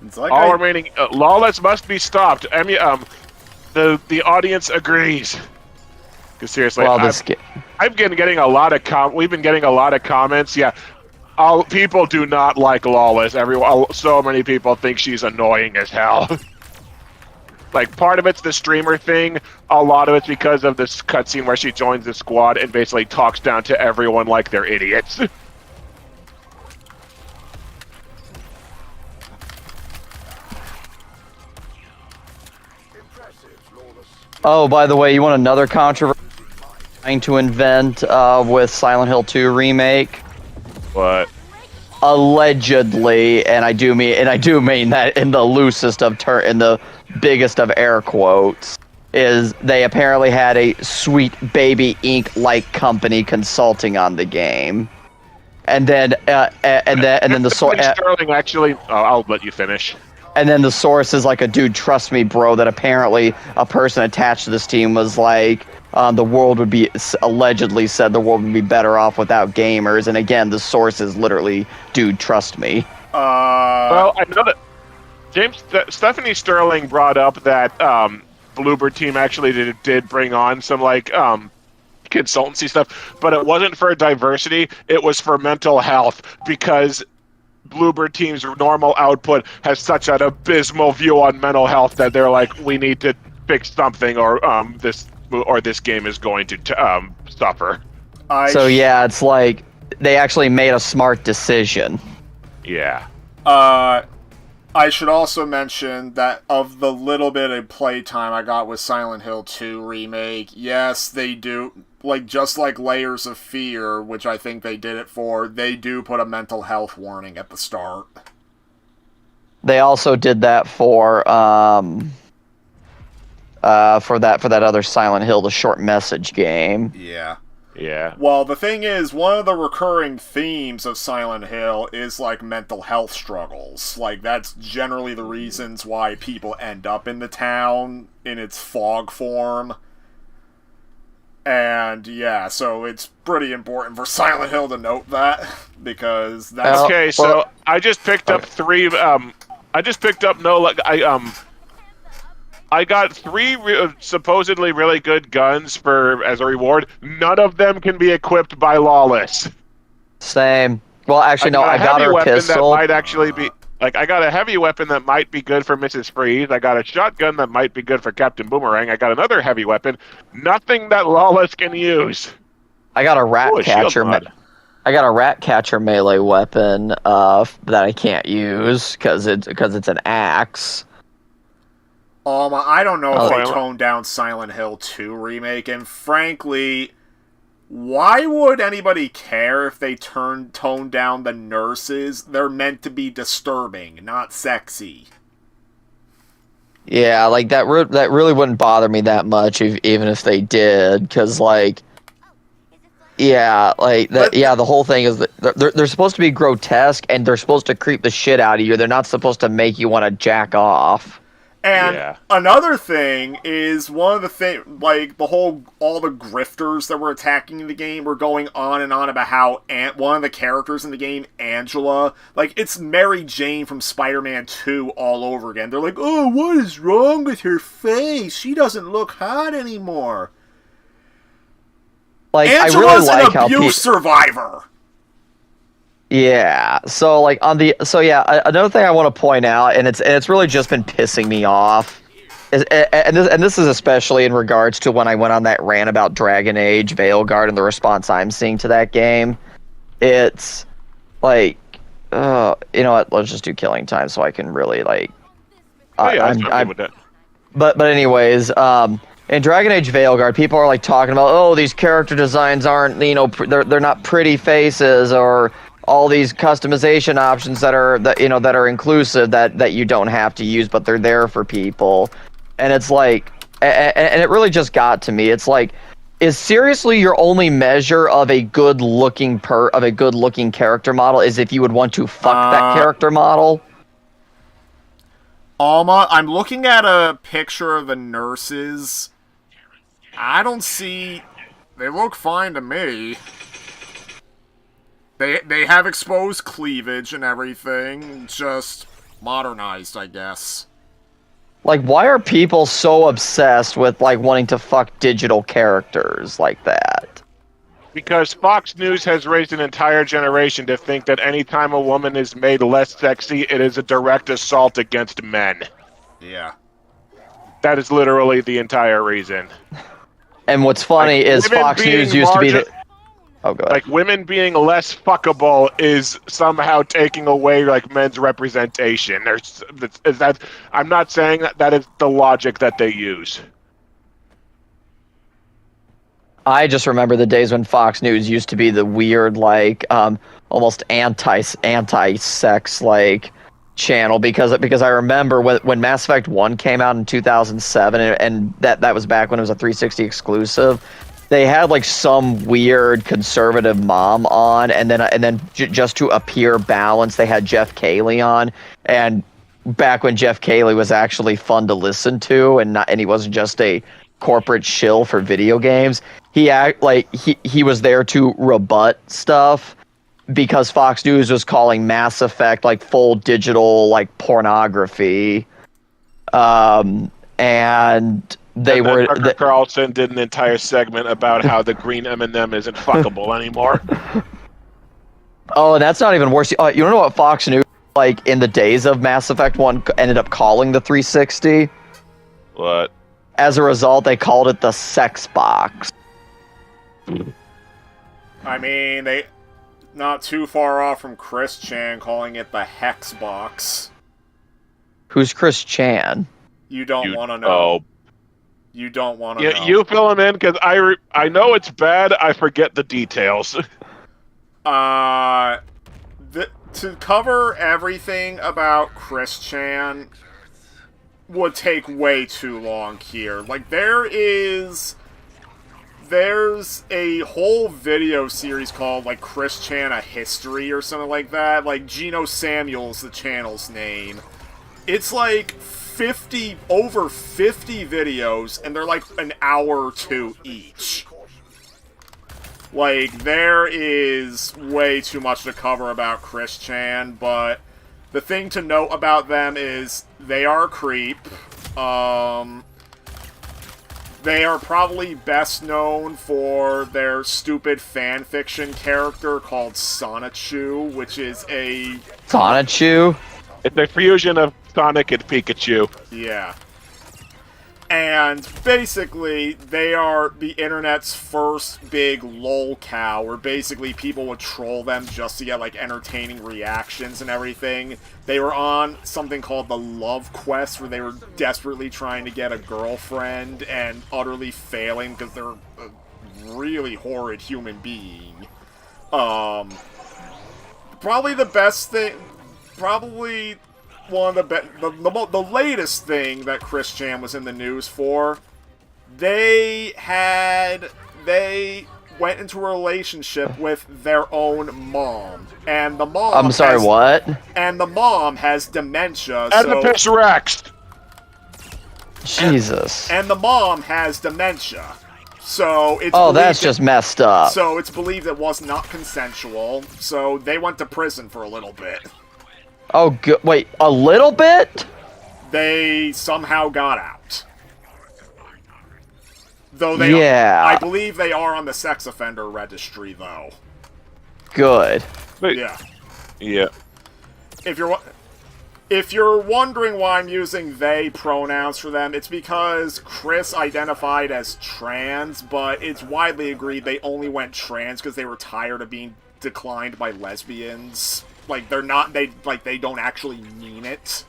It's like All remaining Lawless must be stopped. The audience agrees. Because seriously, Well, I've been getting a lot of we've been getting a lot of comments. Yeah, people do not like Lawless. So many people think she's annoying as hell. Like part of it's the streamer thing. A lot of it's because of this cutscene where she joins the squad and basically talks down to everyone like they're idiots. Oh, by the way, you want another controversy trying to invent with Silent Hill 2 remake? What? Allegedly, and I do mean that in the loosest of in the biggest of air quotes, is they apparently had a Sweet Baby Inc. like company consulting on the game, and then the source. Sterling actually. Oh, I'll let you finish. And then the source is like a dude, trust me, bro, that apparently a person attached to this team was like, the world would be, allegedly said the world would be better off without gamers. And again, the source is literally, dude, trust me. Well, I know that. Stephanie Sterling brought up that Bluebird team actually did bring on some like consultancy stuff, but it wasn't for diversity. It was for mental health because Bluebird team's normal output has such an abysmal view on mental health that they're like, we need to fix something, or this game is going to suffer. So yeah, it's like they actually made a smart decision. Yeah. I should also mention that of the little bit of playtime I got with Silent Hill 2 Remake, yes, they do, like, just like Layers of Fear, which I think they did it for, they do put a mental health warning at the start. They also did that for that other Silent Hill, the short message game. Yeah. Yeah. Well, the thing is, one of the recurring themes of Silent Hill is, like, mental health struggles. Like, that's generally the reasons why people end up in the town in its fog form. And, yeah, so it's pretty important for Silent Hill to note that, because that's... Okay, so I just picked up three, I got three supposedly really good guns as a reward. None of them can be equipped by Lawless. Same. Well, actually, no. I got her pistol. That might actually be like I got a heavy weapon that might be good for Mrs. Freeze. I got a shotgun that might be good for Captain Boomerang. I got another heavy weapon. Nothing that Lawless can use. I got a rat catcher. I got a rat catcher melee weapon that I can't use because it's an axe. I don't know if they toned down Silent Hill 2 Remake, and frankly, why would anybody care if they toned down the nurses? They're meant to be disturbing, not sexy. Yeah, like that really wouldn't bother me that much even if they did, because like, yeah, like that. Yeah, the whole thing is that they're supposed to be grotesque and they're supposed to creep the shit out of you. They're not supposed to make you want to jack off. And another thing is one of the things, like all the grifters that were attacking the game were going on and on about how one of the characters in the game, Angela, like it's Mary Jane from Spider-Man 2 all over again. They're like, oh, what is wrong with her face? She doesn't look hot anymore. Like, Angela's I really like an abuse survivor. Yeah. So like another thing I want to point out, and it's really just been pissing me off, and this is especially in regards to when I went on that rant about Dragon Age Veilguard and the response I'm seeing to that game. It's like, you know what? Let's just do killing time so I can really like. I'm with that. But anyways, in Dragon Age Veilguard, people are like talking about, oh, these character designs aren't, they're not pretty faces, or all these customization options that are inclusive that you don't have to use, but they're there for people. And it's like, and it really just got to me. It's like, is seriously your only measure of a good looking character model is if you would want to fuck that character model? Alma, I'm looking at a picture of the nurses. I don't see... They look fine to me. They have exposed cleavage and everything, just modernized, I guess. Like, why are people so obsessed with, like, wanting to fuck digital characters like that? Because Fox News has raised an entire generation to think that any time a woman is made less sexy, it is a direct assault against men. Yeah. That is literally the entire reason. And what's funny is Fox News used to be the... Oh, go ahead. Like, women being less fuckable is somehow taking away, like, men's representation. I'm not saying that is the logic that they use. I just remember the days when Fox News used to be the weird, like, almost anti-sex, like, channel, because I remember when Mass Effect 1 came out in 2007, and that was back when it was a 360 exclusive. They had like some weird conservative mom on, and then just to appear balanced, they had Jeff Cayley on. And back when Jeff Cayley was actually fun to listen to, and he wasn't just a corporate shill for video games, he was there to rebut stuff. because Fox News was calling Mass Effect like full digital like pornography, and they And then were Tucker Carlson did an entire segment about how the green M&M isn't fuckable anymore. oh, that's not even worse. You don't know what Fox News like in the days of Mass Effect 1 ended up calling the 360? What? As a result, they called it the sex box. I mean, they not too far off from Chris Chan calling it the Hex Box. Who's Chris Chan? You don't want to know. Oh, You don't want to yeah, know. you fill him in because I know it's bad. I forget the details. To cover everything about Chris Chan would take way too long here. Like, there's a whole video series called, like, Chris Chan A History or something like that. Like, Geno Samuel's the channel's name. It's like over 50 videos, and they're like an hour or two each. Like, there is way too much to cover about Chris Chan, but the thing to note about them is they are a creep. They are probably best known for their stupid fanfiction character called Sonichu, which is a... Sonichu? It's a fusion of Sonic and Pikachu. Yeah. And basically, they are the internet's first big lol cow, where basically people would troll them just to get, like, entertaining reactions and everything. They were on something called the Love Quest, where they were desperately trying to get a girlfriend and utterly failing because they're a really horrid human being. Probably the best thing... Probably... one of the latest thing that Chris Chan was in the news for, they went into a relationship with their own mom, and the mom I'm sorry, what? And the mom has dementia. Oedipus Rex. Jesus. And the mom has dementia. So it's that's just messed up. So it's believed it was not consensual. So they went to prison for a little bit. Oh, wait, a little bit? They somehow got out. Though I believe they are on the sex offender registry, though. Good. Yeah. Yeah. If you're wondering why I'm using they pronouns for them, it's because Chris identified as trans, but it's widely agreed they only went trans because they were tired of being declined by lesbians. Like, they don't actually mean it.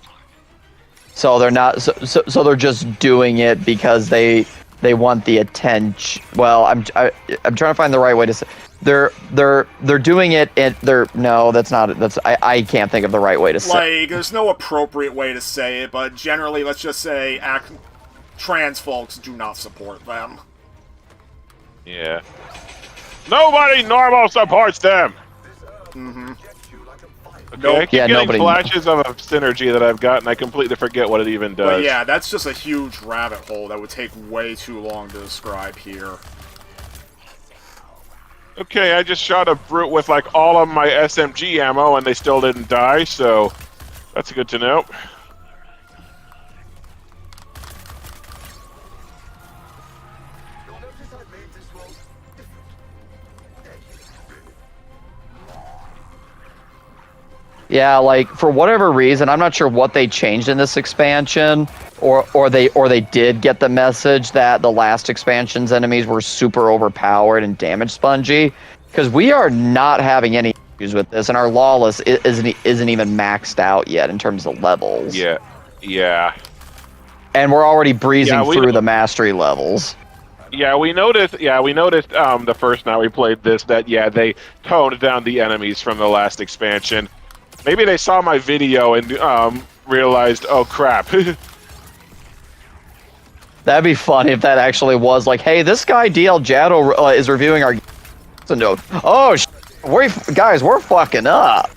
So they're not. So they're just doing it because they want the attention. Well, I'm trying to find the right way to say. They're doing it. No, that's not. I can't think of the right way to say. Like, there's no appropriate way to say it, but generally, let's just say trans folks do not support them. Yeah. Nobody normal supports them. Mm-hmm. Okay, I keep getting nobody. flashes of a synergy that I've got, and I completely forget what it even does. But yeah, that's just a huge rabbit hole that would take way too long to describe here. Okay, I just shot a brute with like all of my SMG ammo, and they still didn't die, so that's good to know. Yeah, like for whatever reason, I'm not sure what they changed in this expansion, or they did get the message that the last expansion's enemies were super overpowered and damage spongy, because we are not having any issues with this, and our Lawless isn't even maxed out yet in terms of levels. Yeah, yeah. And we're already breezing through the mastery levels. Yeah, we noticed. The first night we played this that they toned down the enemies from the last expansion. Maybe they saw my video and realized, oh crap. That'd be funny if that actually was like, hey, this guy DL Jado is reviewing our note. Oh, we're fucking up.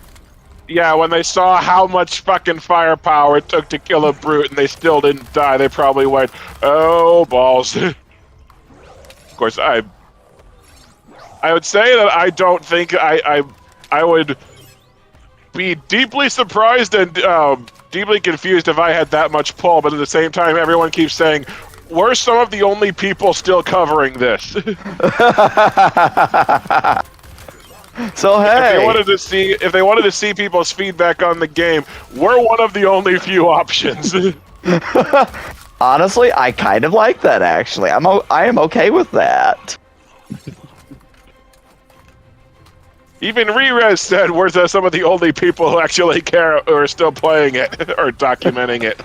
Yeah, when they saw how much fucking firepower it took to kill a brute and they still didn't die, they probably went, oh balls. Of course, I would say that I don't think I I would be deeply surprised and deeply confused if I had that much pull, but at the same time, everyone keeps saying, we're some of the only people still covering this. So If hey, they wanted to see people's feedback on the game, we're one of the only few options. honestly, I kind of like that. Actually, I am okay with that. Even Rerez said we're some of the only people who actually care or are still playing it or documenting it.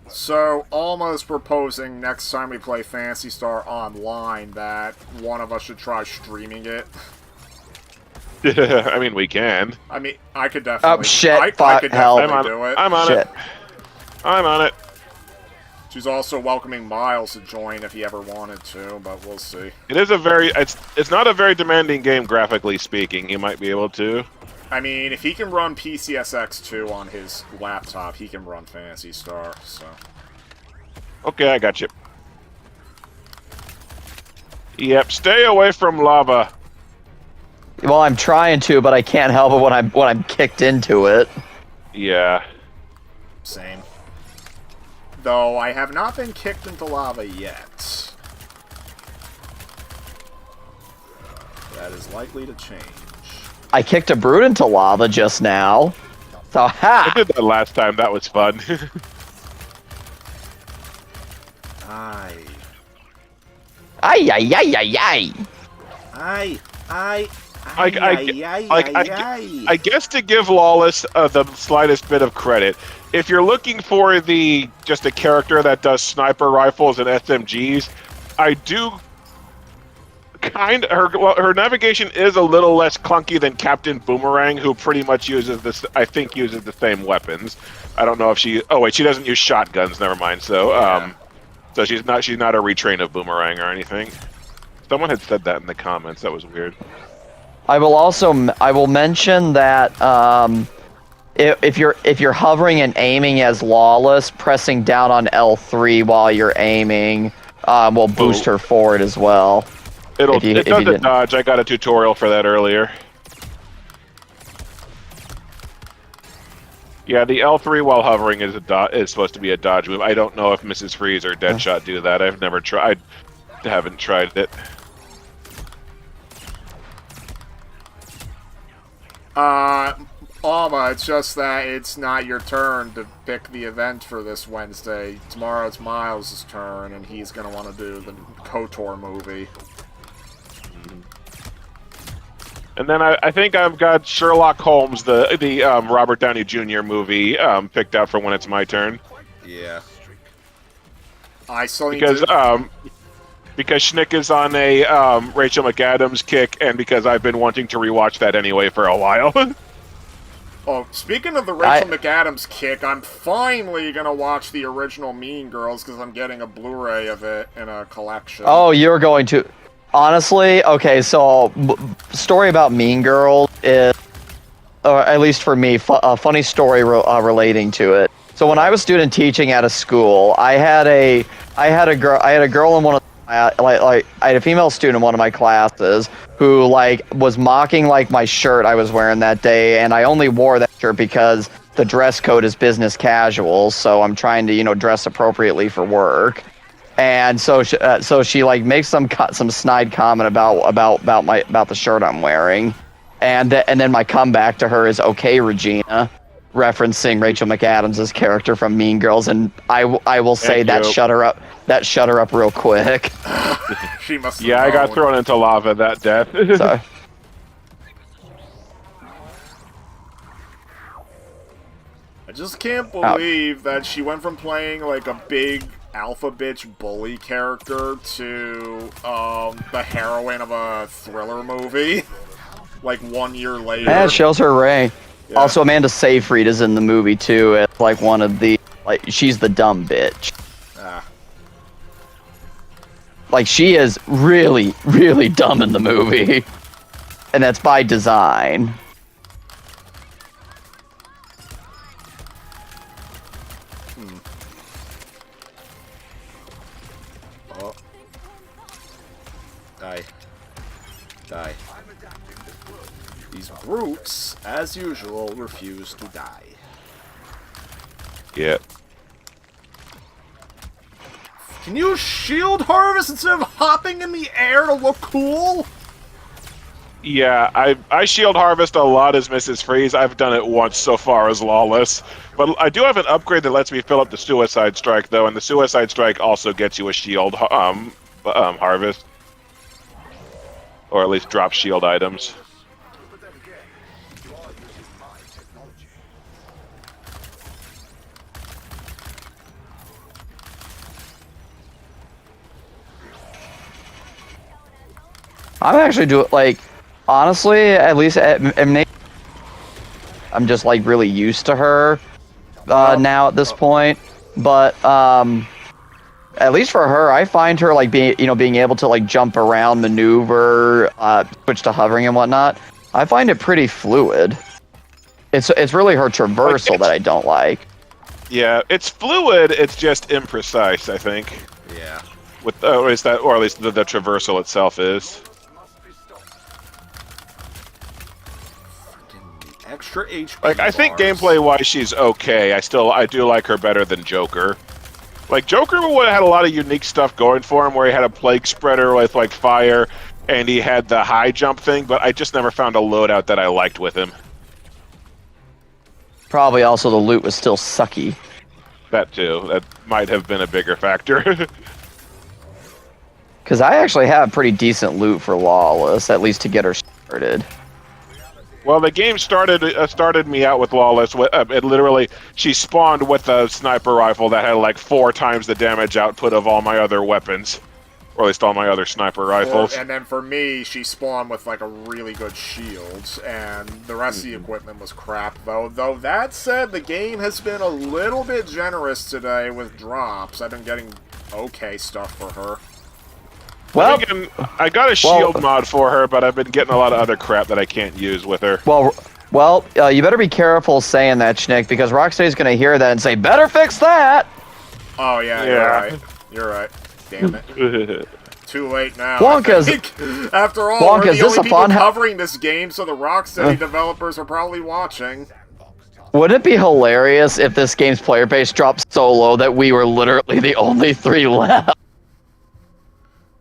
So, Alma's proposing next time we play Phantasy Star Online that one of us should try streaming it. I mean, we can. I mean, I could definitely. Oh shit! I Fuck! could Help! definitely do it. I'm on Shit. it. I'm on it. She's also welcoming Miles to join if he ever wanted to, but we'll see. It is a very it's not a very demanding game graphically speaking. You might be able to. I mean, if he can run PCSX2 on his laptop, he can run Phantasy Star, so. Okay, I got you. Yep, stay away from lava. Well, I'm trying to, but I can't help it when I'm kicked into it. Yeah. Same. Though I have not been kicked into lava yet. That is likely to change. I kicked a brute into lava just now. So ha! I did that last time. That was fun. Aye. Ay ay ay ay ay. Aye. I guess to give Lawless the slightest bit of credit, if you're looking for just a character that does sniper rifles and SMGs, I do her navigation is a little less clunky than Captain Boomerang, who pretty much uses the same weapons. I don't know if she doesn't use shotguns, never mind. So so she's not a retrain of Boomerang or anything. Someone had said that in the comments. That was weird. I will mention that if you're hovering and aiming as Lawless, pressing down on L3 while you're aiming will boost her forward as well. It does a dodge. I got a tutorial for that earlier. Yeah, the L3 while hovering is supposed to be a dodge move. I don't know if Mrs. Freeze or Deadshot do that. I've never tried. I haven't tried it. Alma, it's just that it's not your turn to pick the event for this Wednesday. Tomorrow it's Miles' turn, and he's gonna want to do the KOTOR movie. And then I think I've got Sherlock Holmes, the Robert Downey Jr. movie, picked out for when it's my turn. Yeah. I still need because Schnick is on a Rachel McAdams kick, and because I've been wanting to rewatch that anyway for a while. Oh, speaking of the Rachel McAdams kick, I'm finally gonna watch the original Mean Girls because I'm getting a Blu-ray of it in a collection. Oh, you're going to... Honestly, okay, so story about Mean Girls is, or at least for me, a funny story relating to it. So when I was student teaching at a school, I had a girl in one of I had a female student in one of my classes who was mocking my shirt I was wearing that day, and I only wore that shirt because the dress code is business casual, so I'm trying to dress appropriately for work. And so she makes some snide comment about the shirt I'm wearing, and then my comeback to her is "Okay, Regina," referencing Rachel McAdams' character from Mean Girls, and I will say that shut her up. That shut her up real quick. She must. Yeah, I got thrown into lava that death. Sorry. I just can't believe that she went from playing a big alpha bitch bully character to the heroine of a thriller movie 1 year later. Yeah, it shows her rank. Yeah. Also, Amanda Seyfried is in the movie too. It's one of the she's the dumb bitch. Ah. She is really, really dumb in the movie, and that's by design. Oh. Die. Die. These brutes, as usual, refuse to die. Yeah. Can you shield harvest instead of hopping in the air to look cool? Yeah, I shield harvest a lot as Mrs. Freeze. I've done it once so far as Lawless. But I do have an upgrade that lets me fill up the Suicide Strike, though, and the Suicide Strike also gets you a shield harvest. Or at least drop shield items. But then again, you are using my technology. I'm actually doing like, honestly, at least I'm just like really used to her now at this point. But at least for her, I find her like being able to like jump around, maneuver, switch to hovering and whatnot. I find it pretty fluid. It's really her traversal that I don't like. Yeah, it's fluid, it's just imprecise, I think. Yeah. With or at least the traversal itself is. Must be stopped. Extra HP. Like, I think bars. gameplay-wise, she's okay. I do like her better than Joker. Like, Joker would have had a lot of unique stuff going for him, where he had a plague spreader with, like, fire, and he had the high jump thing, but I just never found a loadout that I liked with him. Probably also the loot was still sucky. That, too. That might have been a bigger factor. Because I actually have pretty decent loot for Lawless, at least to get her started. Well, the game started me out with Lawless. It literally, she spawned with a sniper rifle that had like 4 times the damage output of all my other weapons. Or at least all my other sniper rifles. And then for me, she spawned with like a really good shield, and the rest of the equipment was crap, though. Though that said, the game has been a little bit generous today with drops. I've been getting okay stuff for her. Well, I got a shield mod for her, but I've been getting a lot of other crap that I can't use with her. Well, you better be careful saying that, Schnick, because Rocksteady's going to hear that and say, "Better fix that." Oh yeah, you're right. You're right. Damn it. Too late now. Wonka's, after all, Wonka's, we're the only people fun covering this game, so the Rocksteady developers are probably watching. Wouldn't it be hilarious if this game's player base dropped so low that we were literally the only 3 left?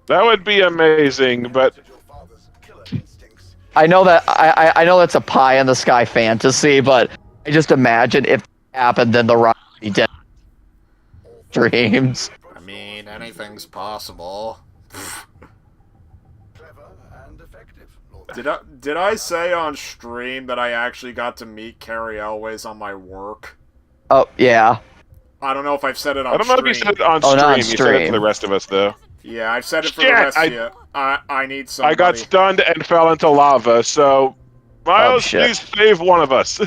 That would be amazing, but Your father's killer instincts. I know that I know that's a pie in the sky fantasy, but I just imagine if it happened, then the Rocksteady dead dreams. I mean, anything's possible. Clever and effective, Lord. Did I say on stream that I actually got to meet Carrie Elways on my work? Oh, yeah. I don't know if I've said it on I don't know stream. if you said it on Oh, stream. not on You said it stream. to the rest of us, though. Yeah, I've said it for Shit, the rest of you. I need somebody. I got stunned and fell into lava, so Miles, shit. please save one of us.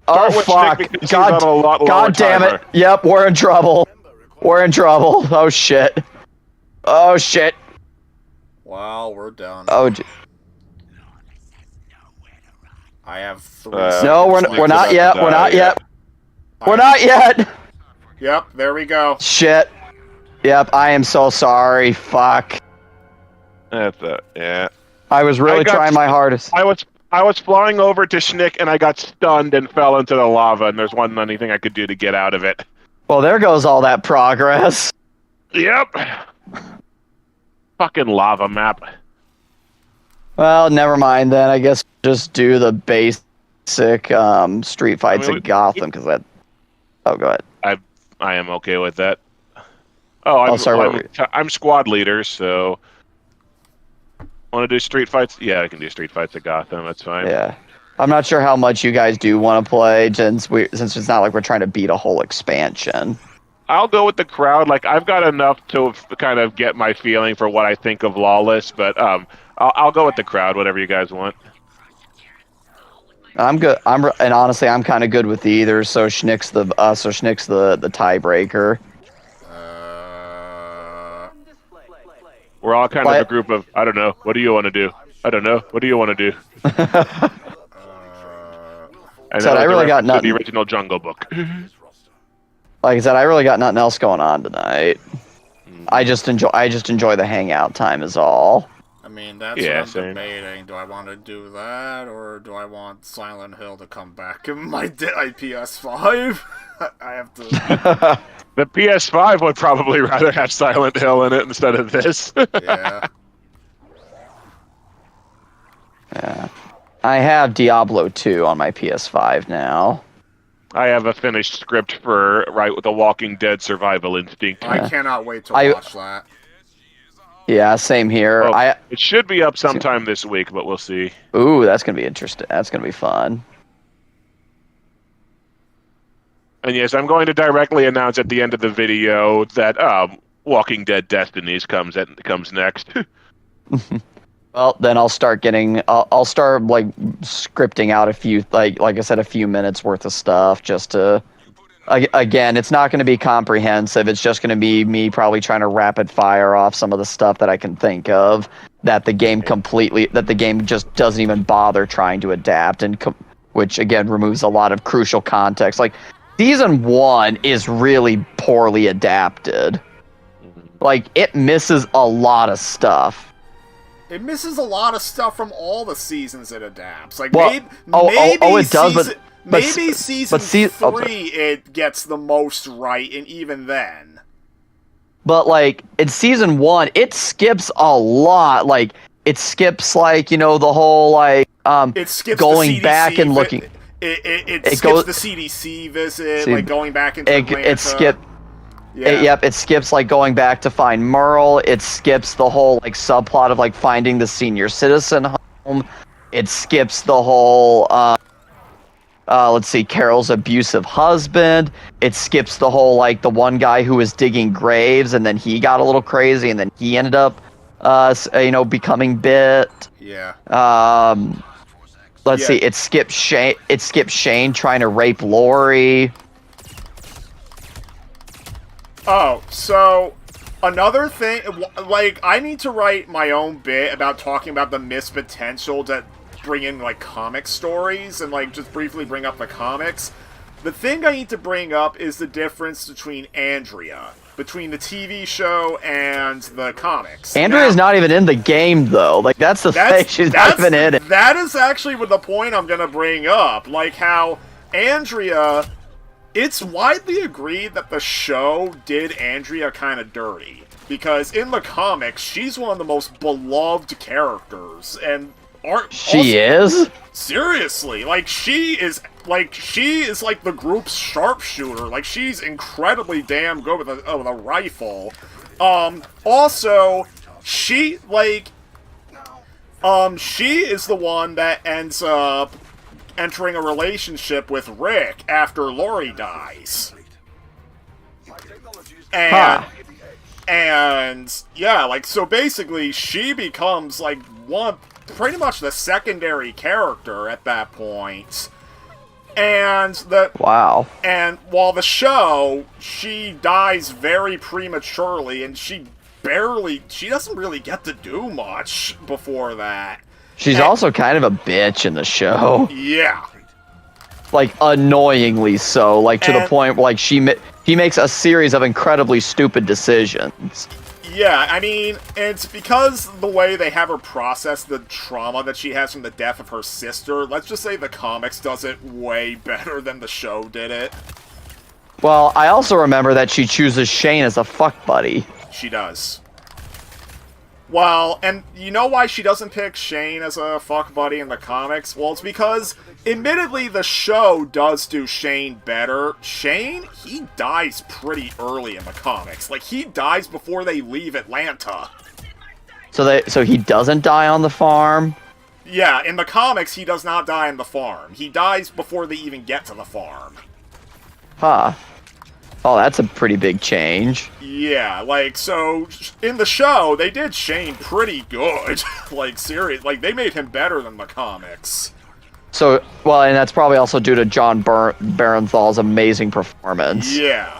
Oh, Start with fuck. Schnick because he's on a lot lower God damn it. timer. Yep, we're in trouble. We're in trouble. Oh, shit. Oh, shit. Well, we're done. Oh, I have 3 No, no, we're seconds not left. yet. We're not yet. We're not yet. Yep, there we go. Shit. Yep, I am so sorry. Fuck. Yeah. I was really I got trying my hardest. I was flying over to Schnick and I got stunned and fell into the lava, and there's wasn't anything I could do to get out of it. Well, there goes all that progress. Yep. Fucking lava map. Well, never mind then. I guess just do the basic street fights I mean, in Gotham, because that... Oh, go ahead. I am okay with that. Oh, sorry, I'm squad leader, so... Want to do street fights? Yeah, I can do street fights at Gotham. That's fine. Yeah. I'm not sure how much you guys do want to play, since it's not like we're trying to beat a whole expansion. I'll go with the crowd. Like, I've got enough to kind of get my feeling for what I think of Lawless, but I'll go with the crowd, whatever you guys want. I'm good. And honestly, I'm kind of good with either. So Schnick's the tiebreaker. We're all kind of a group of, I don't know, what do you want to do? I don't know, what do you want to do? I really got nothing. The original Jungle Book. Like I said, I really got nothing else going on tonight. I just enjoy the hangout time is all. I mean, that's Yeah, what I'm same. debating. Do I want to do that, or do I want Silent Hill to come back in my PS5? I have to... The PS5 would probably rather have Silent Hill in it instead of this. Yeah. Yeah. I have Diablo 2 on my PS5 now. I have a finished script for The Walking Dead Survival Instinct. I cannot wait to watch that. Yeah, same here. Oh, it should be up sometime this week, but we'll see. Ooh, that's gonna be interesting. That's gonna be fun. And yes, I'm going to directly announce at the end of the video that Walking Dead Destinies comes next. Well, then I'll start getting. I'll start like scripting out a few, like I said, a few minutes worth of stuff just to. Again, it's not going to be comprehensive. It's just going to be me probably trying to rapid fire off some of the stuff that I can think of that the game just doesn't even bother trying to adapt, and which again removes a lot of crucial context. Like season 1 is really poorly adapted. Like it misses a lot of stuff. It misses a lot of stuff from all the seasons it adapts. Like Well, maybe it does, maybe season 3 okay. it gets the most right, and even then. But like in season 1, it skips a lot. Like it skips like the whole like it skips going the CDC back and looking. It skips the CDC visit, like going back into Atlanta. It skipped. Yeah. It skips like going back to find Merle. It skips the whole like subplot of like finding the senior citizen home. It skips the whole let's see, Carol's abusive husband. It skips the whole like the one guy who was digging graves and then he got a little crazy and then he ended up becoming bit. Yeah. Let's see, it skips Shane trying to rape Lori. Oh, so another thing, like, I need to write my own bit about talking about the missed potential to bring in, like, comic stories and, like, just briefly bring up the comics. The thing I need to bring up is the difference between Andrea, between the TV show and the comics. Andrea's not even in the game, though. Like, that's the thing. She's not even in it. That is actually the point I'm going to bring up. Like, how Andrea... It's widely agreed that the show did Andrea kind of dirty. Because in the comics, she's one of the most beloved characters. And she is? Seriously. Like, she is like the group's sharpshooter. Like, she's incredibly damn good with a rifle. Also, she is the one that ends up entering a relationship with Rick after Lori dies. And yeah, like, so basically she becomes like pretty much the secondary character at that point. And and while the show, she dies very prematurely and she doesn't really get to do much before that. She's also kind of a bitch in the show. Yeah. Like, annoyingly so. Like, to the point where, like, she makes a series of incredibly stupid decisions. Yeah, I mean, it's because the way they have her process the trauma that she has from the death of her sister. Let's just say the comics does it way better than the show did it. Well, I also remember that she chooses Shane as a fuck buddy. She does. Well, and you know why she doesn't pick Shane as a fuck buddy in the comics? Well, it's because, admittedly, the show does do Shane better. Shane, he dies pretty early in the comics. Like, he dies before they leave Atlanta. So he doesn't die on the farm? Yeah, in the comics, he does not die on the farm. He dies before they even get to the farm. Huh. Oh, that's a pretty big change. Yeah, like, so, in the show, they did Shane pretty good. Like, serious, like, they made him better than the comics. So, well, and that's probably also due to John Barenthal's amazing performance. Yeah.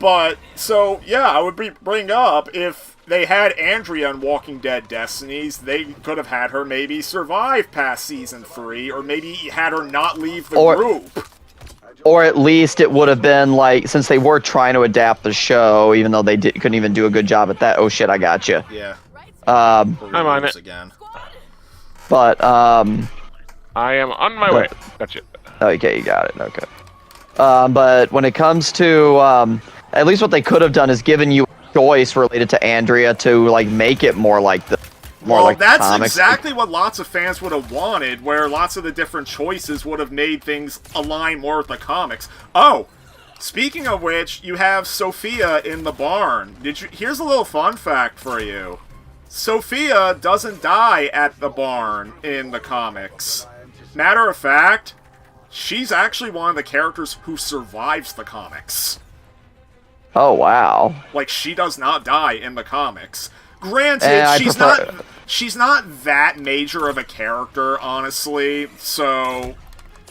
But, so, yeah, I would bring up, if they had Andrea in Walking Dead Destinies, they could have had her maybe survive past Season 3, or maybe had her not leave the group. Or at least it would have been like, since they were trying to adapt the show, even though they couldn't even do a good job at that. Oh shit, I got you. Yeah. For I'm on reviews it. again. but I am on my way. Gotcha. okay, you got it. Okay. But when it comes to at least what they could have done is given you a choice related to Andrea to like make it more like the Well, that's comics. exactly what lots of fans would have wanted, where lots of the different choices would have made things align more with the comics. Oh, speaking of which, you have Sophia in the barn. Here's a little fun fact for you. Sophia doesn't die at the barn in the comics. Matter of fact, she's actually one of the characters who survives the comics. Oh wow. Like, she does not die in the comics. Granted, I she's not that major of a character, honestly, so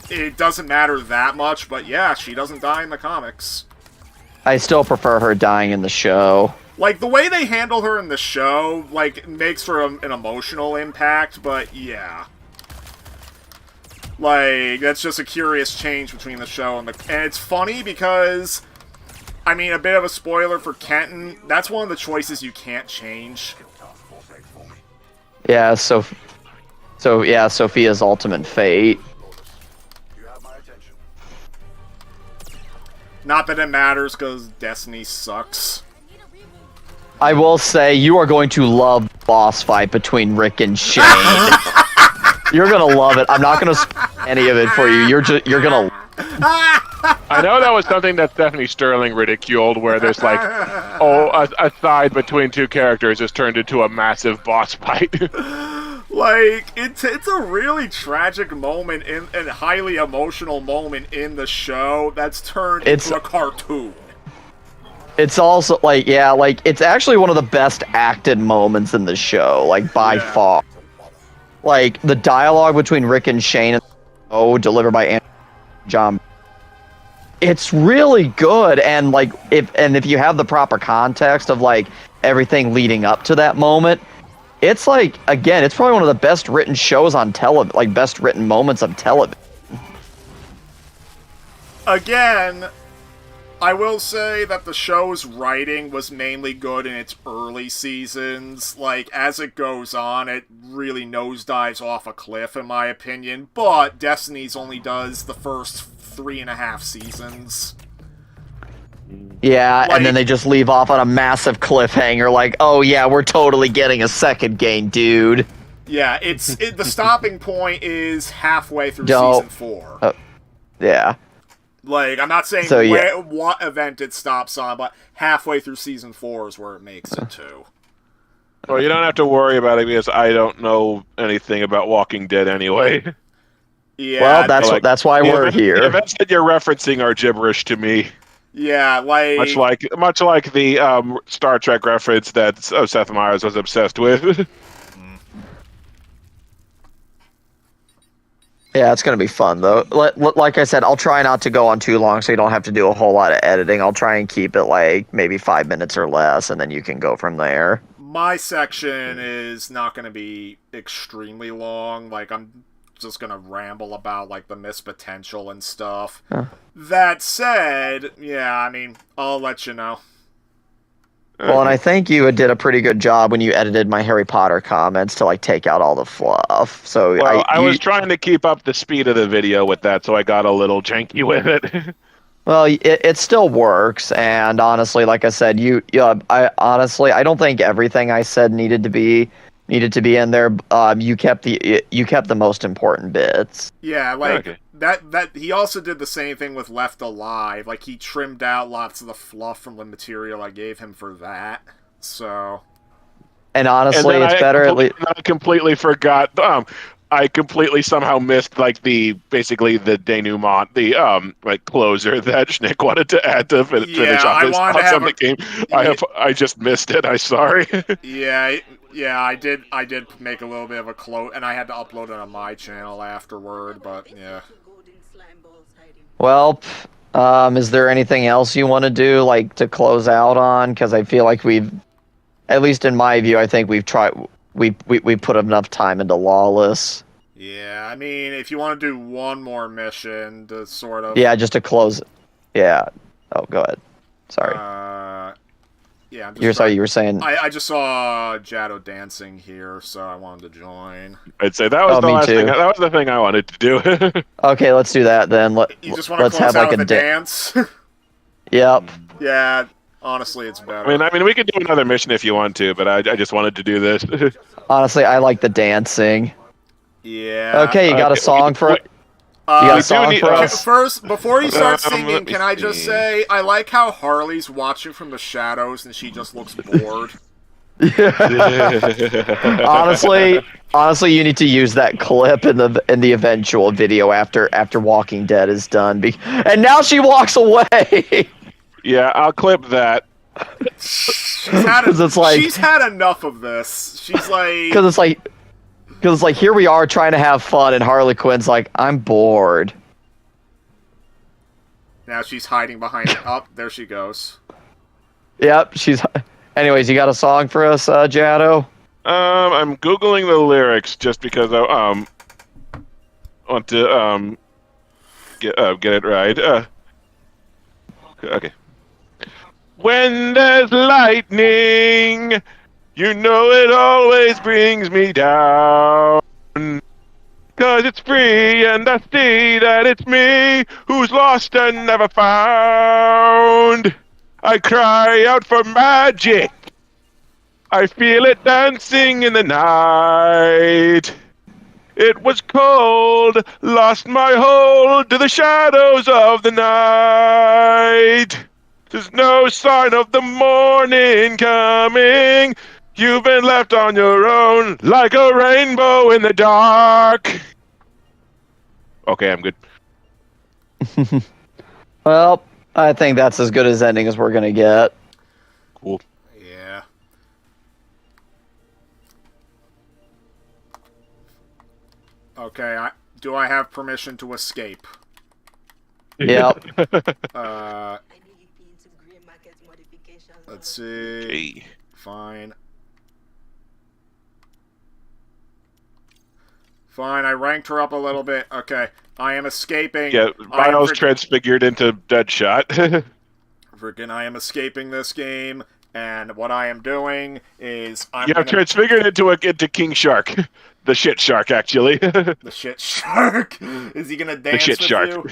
it doesn't matter that much, but yeah, she doesn't die in the comics. I still prefer her dying in the show. Like, the way they handle her in the show, like, makes for an emotional impact, but yeah. Like, that's just a curious change between the show and it's funny because, I mean, a bit of a spoiler for Kenton, that's one of the choices you can't change. Yeah, so yeah, Sophia's ultimate fate. You have my attention. Not that it matters, because Destiny sucks. I will say you are going to love the boss fight between Rick and Shane. You're gonna love it. I'm not gonna spoil any of it for you. You're gonna. I know that was something that Stephanie Sterling ridiculed, where there's like, a side between two characters has turned into a massive boss fight. Like, it's a really tragic moment and highly emotional moment in the show that's turned into a cartoon. It's also like, yeah, like it's actually one of the best acted moments in the show, like by far. Like the dialogue between Rick and Shane, delivered by John. It's really good, and like if you have the proper context of like everything leading up to that moment, it's like, again, it's probably one of the best written shows on television, like best written moments of television. Again, I will say that the show's writing was mainly good in its early seasons. Like, as it goes on, it really nosedives off a cliff, in my opinion. But Destiny's only does the first 3.5 seasons. Yeah, Like, and then they just leave off on a massive cliffhanger, like, oh yeah, we're totally getting a second game, dude. Yeah, the stopping point is halfway through season 4. Yeah. Like, I'm not saying So, yeah. what event it stops on, but halfway through season 4 is where it makes it to. Well, you don't have to worry about it because I don't know anything about Walking Dead anyway. Yeah, Well, that's why we're here. The events that you're referencing are gibberish to me. Yeah, like Much like the Star Trek reference that Seth Meyers was obsessed with. Yeah, it's gonna be fun though. Like I said, I'll try not to go on too long, so you don't have to do a whole lot of editing. I'll try and keep it like maybe 5 minutes or less, and then you can go from there. my section is not going to be extremely long. Like, I'm just going to ramble about, like, the missed potential and stuff. Huh. That said, yeah, I mean, I'll let you know. Well, and I think you did a pretty good job when you edited my Harry Potter comments to, like, take out all the fluff. So well, I was trying to keep up the speed of the video with that, so I got a little janky with it. Well, it still works, and honestly, like I said, I don't think everything I said needed to be in there. You kept the most important bits. Yeah, like Okay. that he also did the same thing with Left Alive. Like, he trimmed out lots of the fluff from the material I gave him for that. So, And honestly, And then it's better at least. I completely forgot. I completely somehow missed like the denouement, the like closer that Schnick wanted to add to finish off his thoughts on the game. I just missed it. I'm sorry. yeah, I did make a little bit of a close, and I had to upload it on my channel afterward, but yeah. Well, is there anything else you want to do, like, to close out on? Because I feel like we've, at least in my view, I think we've tried. We put enough time into Lawless. Yeah, I mean, if you want to do one more mission to sort of... Yeah, just to close. Yeah. Oh, go ahead. Sorry. Yeah, I'm just You're sorry, you were saying. I just saw Jado dancing here, so I wanted to join. I'd say that was Oh, the me last thing. too. That was the thing I wanted to do. Okay, let's do that then. You just want to Let's close have out like with a a dance? Yep. Yeah, honestly, it's better. I mean, we could do another mission if you want to, but I just wanted to do this. Honestly, I like the dancing. Yeah. Okay, you got a Okay, song for it? You got we a do song need- for okay, us? First, before you start let singing, me can I just see. say I like how Harley's watching from the shadows and she just looks bored. Honestly, you need to use that clip in the eventual video after Walking Dead is done. And now she walks away. Yeah, I'll clip that. Because it's like, she's had enough of this. She's like, because it's like here we are trying to have fun, and Harley Quinn's like, I'm bored. now she's hiding behind it. Up there she goes. Yep, she's. Anyways, you got a song for us, Jado? I'm googling the lyrics just because I want to get it right. Okay. When there's lightning, you know it always brings me down. 'Cause it's free and I see that it's me who's lost and never found. I cry out for magic. I feel it dancing in the night. It was cold, lost my hold to the shadows of the night. There's no sign of the morning coming. You've been left on your own like a rainbow in the dark. Okay, I'm good. Well, I think that's as good as ending as we're gonna get. Cool. Yeah. Okay, do I have permission to escape? Yep. Let's see. Hey. Fine. Fine, I ranked her up a little bit. Okay, I am escaping. Yeah, Miles transfigured into Deadshot. Freaking, I am escaping this game, and what I am doing is You have transfigured into King Shark. The shit shark, actually. the shit shark. Is he gonna dance shit with shark. you?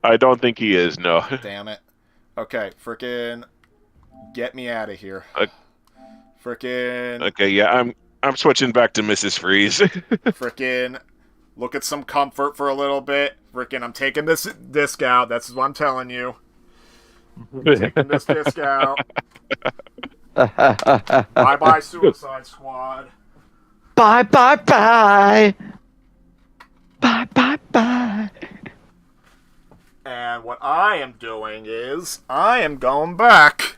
I don't think he is, no. Damn it. Okay, freaking, get me out of here. Freaking. Okay, yeah, I'm switching back to Mrs. Freeze. Frickin' look at some comfort for a little bit. Frickin' I'm taking this disc out. That's what I'm telling you. I'm taking this disc out. Bye-bye, Suicide Squad. Bye, bye, bye. Bye, bye, bye. And what I am doing is, I am going back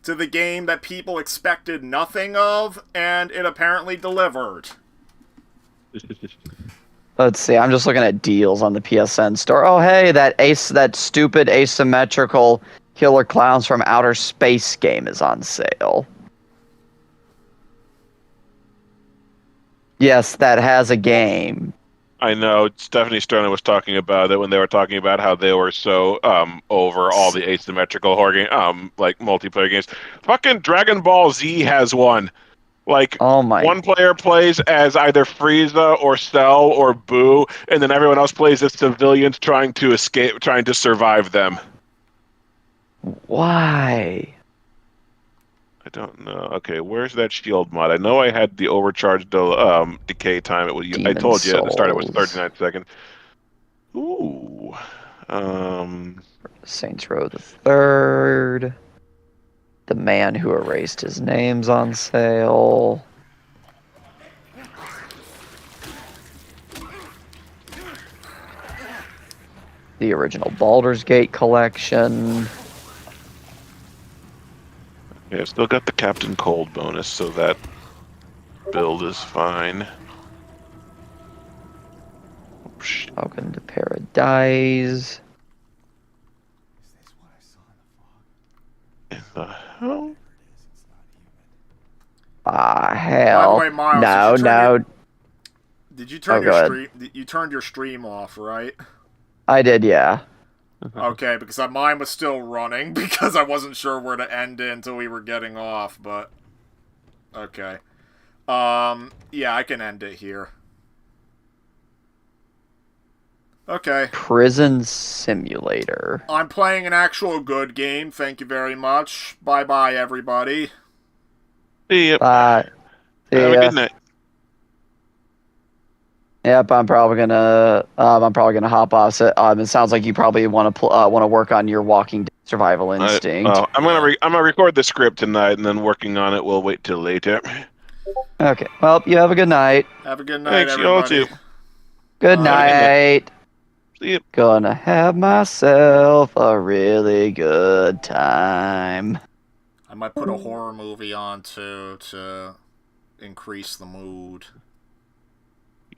to the game that people expected nothing of, and it apparently delivered. Let's see. I'm just looking at deals on the PSN store. Oh, hey, that stupid asymmetrical Killer Clowns from Outer Space game is on sale. Yes, that has a game. I know Stephanie Sterling was talking about it when they were talking about how they were so over all the asymmetrical horror game, like multiplayer games. Fucking Dragon Ball Z has one. Like, Oh my. one player plays as either Frieza or Cell or Boo, and then everyone else plays as civilians trying to escape, trying to survive them. Why? I don't know. Okay, where's that shield mod? I know I had the overcharged decay time. I Demon told you at the start it was Souls. 39 seconds. Ooh. Saints Row the Third. The Man Who Erased His Name's on sale. The original Baldur's Gate collection. Yeah, I've still got the Captain Cold bonus, so that build is fine. Oh, shit. Welcome to Paradise. In the hell? Hell. By the way, Miles, No, no. Did you turn Oh, go your ahead. stream? You turned your stream off, right? I did, yeah. Okay, because mine was still running because I wasn't sure where to end it until we were getting off, but... Okay. Yeah, I can end it here. Okay. Prison Simulator. I'm playing an actual good game, thank you very much. Bye-bye, everybody. See ya. See Have a ya. good night. Yep, I'm probably gonna hop off. So, it sounds like you probably want to work on your Walking Dead survival instinct. Well, I'm Yeah. gonna record the script tonight, and then working on it. We'll wait till later. Okay. Well, you have a good night. Have a good night, Thanks, you all everybody. too. Good Bye. Have a good night. See ya. Gonna have myself a really good time. I might put a horror movie on, too, to increase the mood.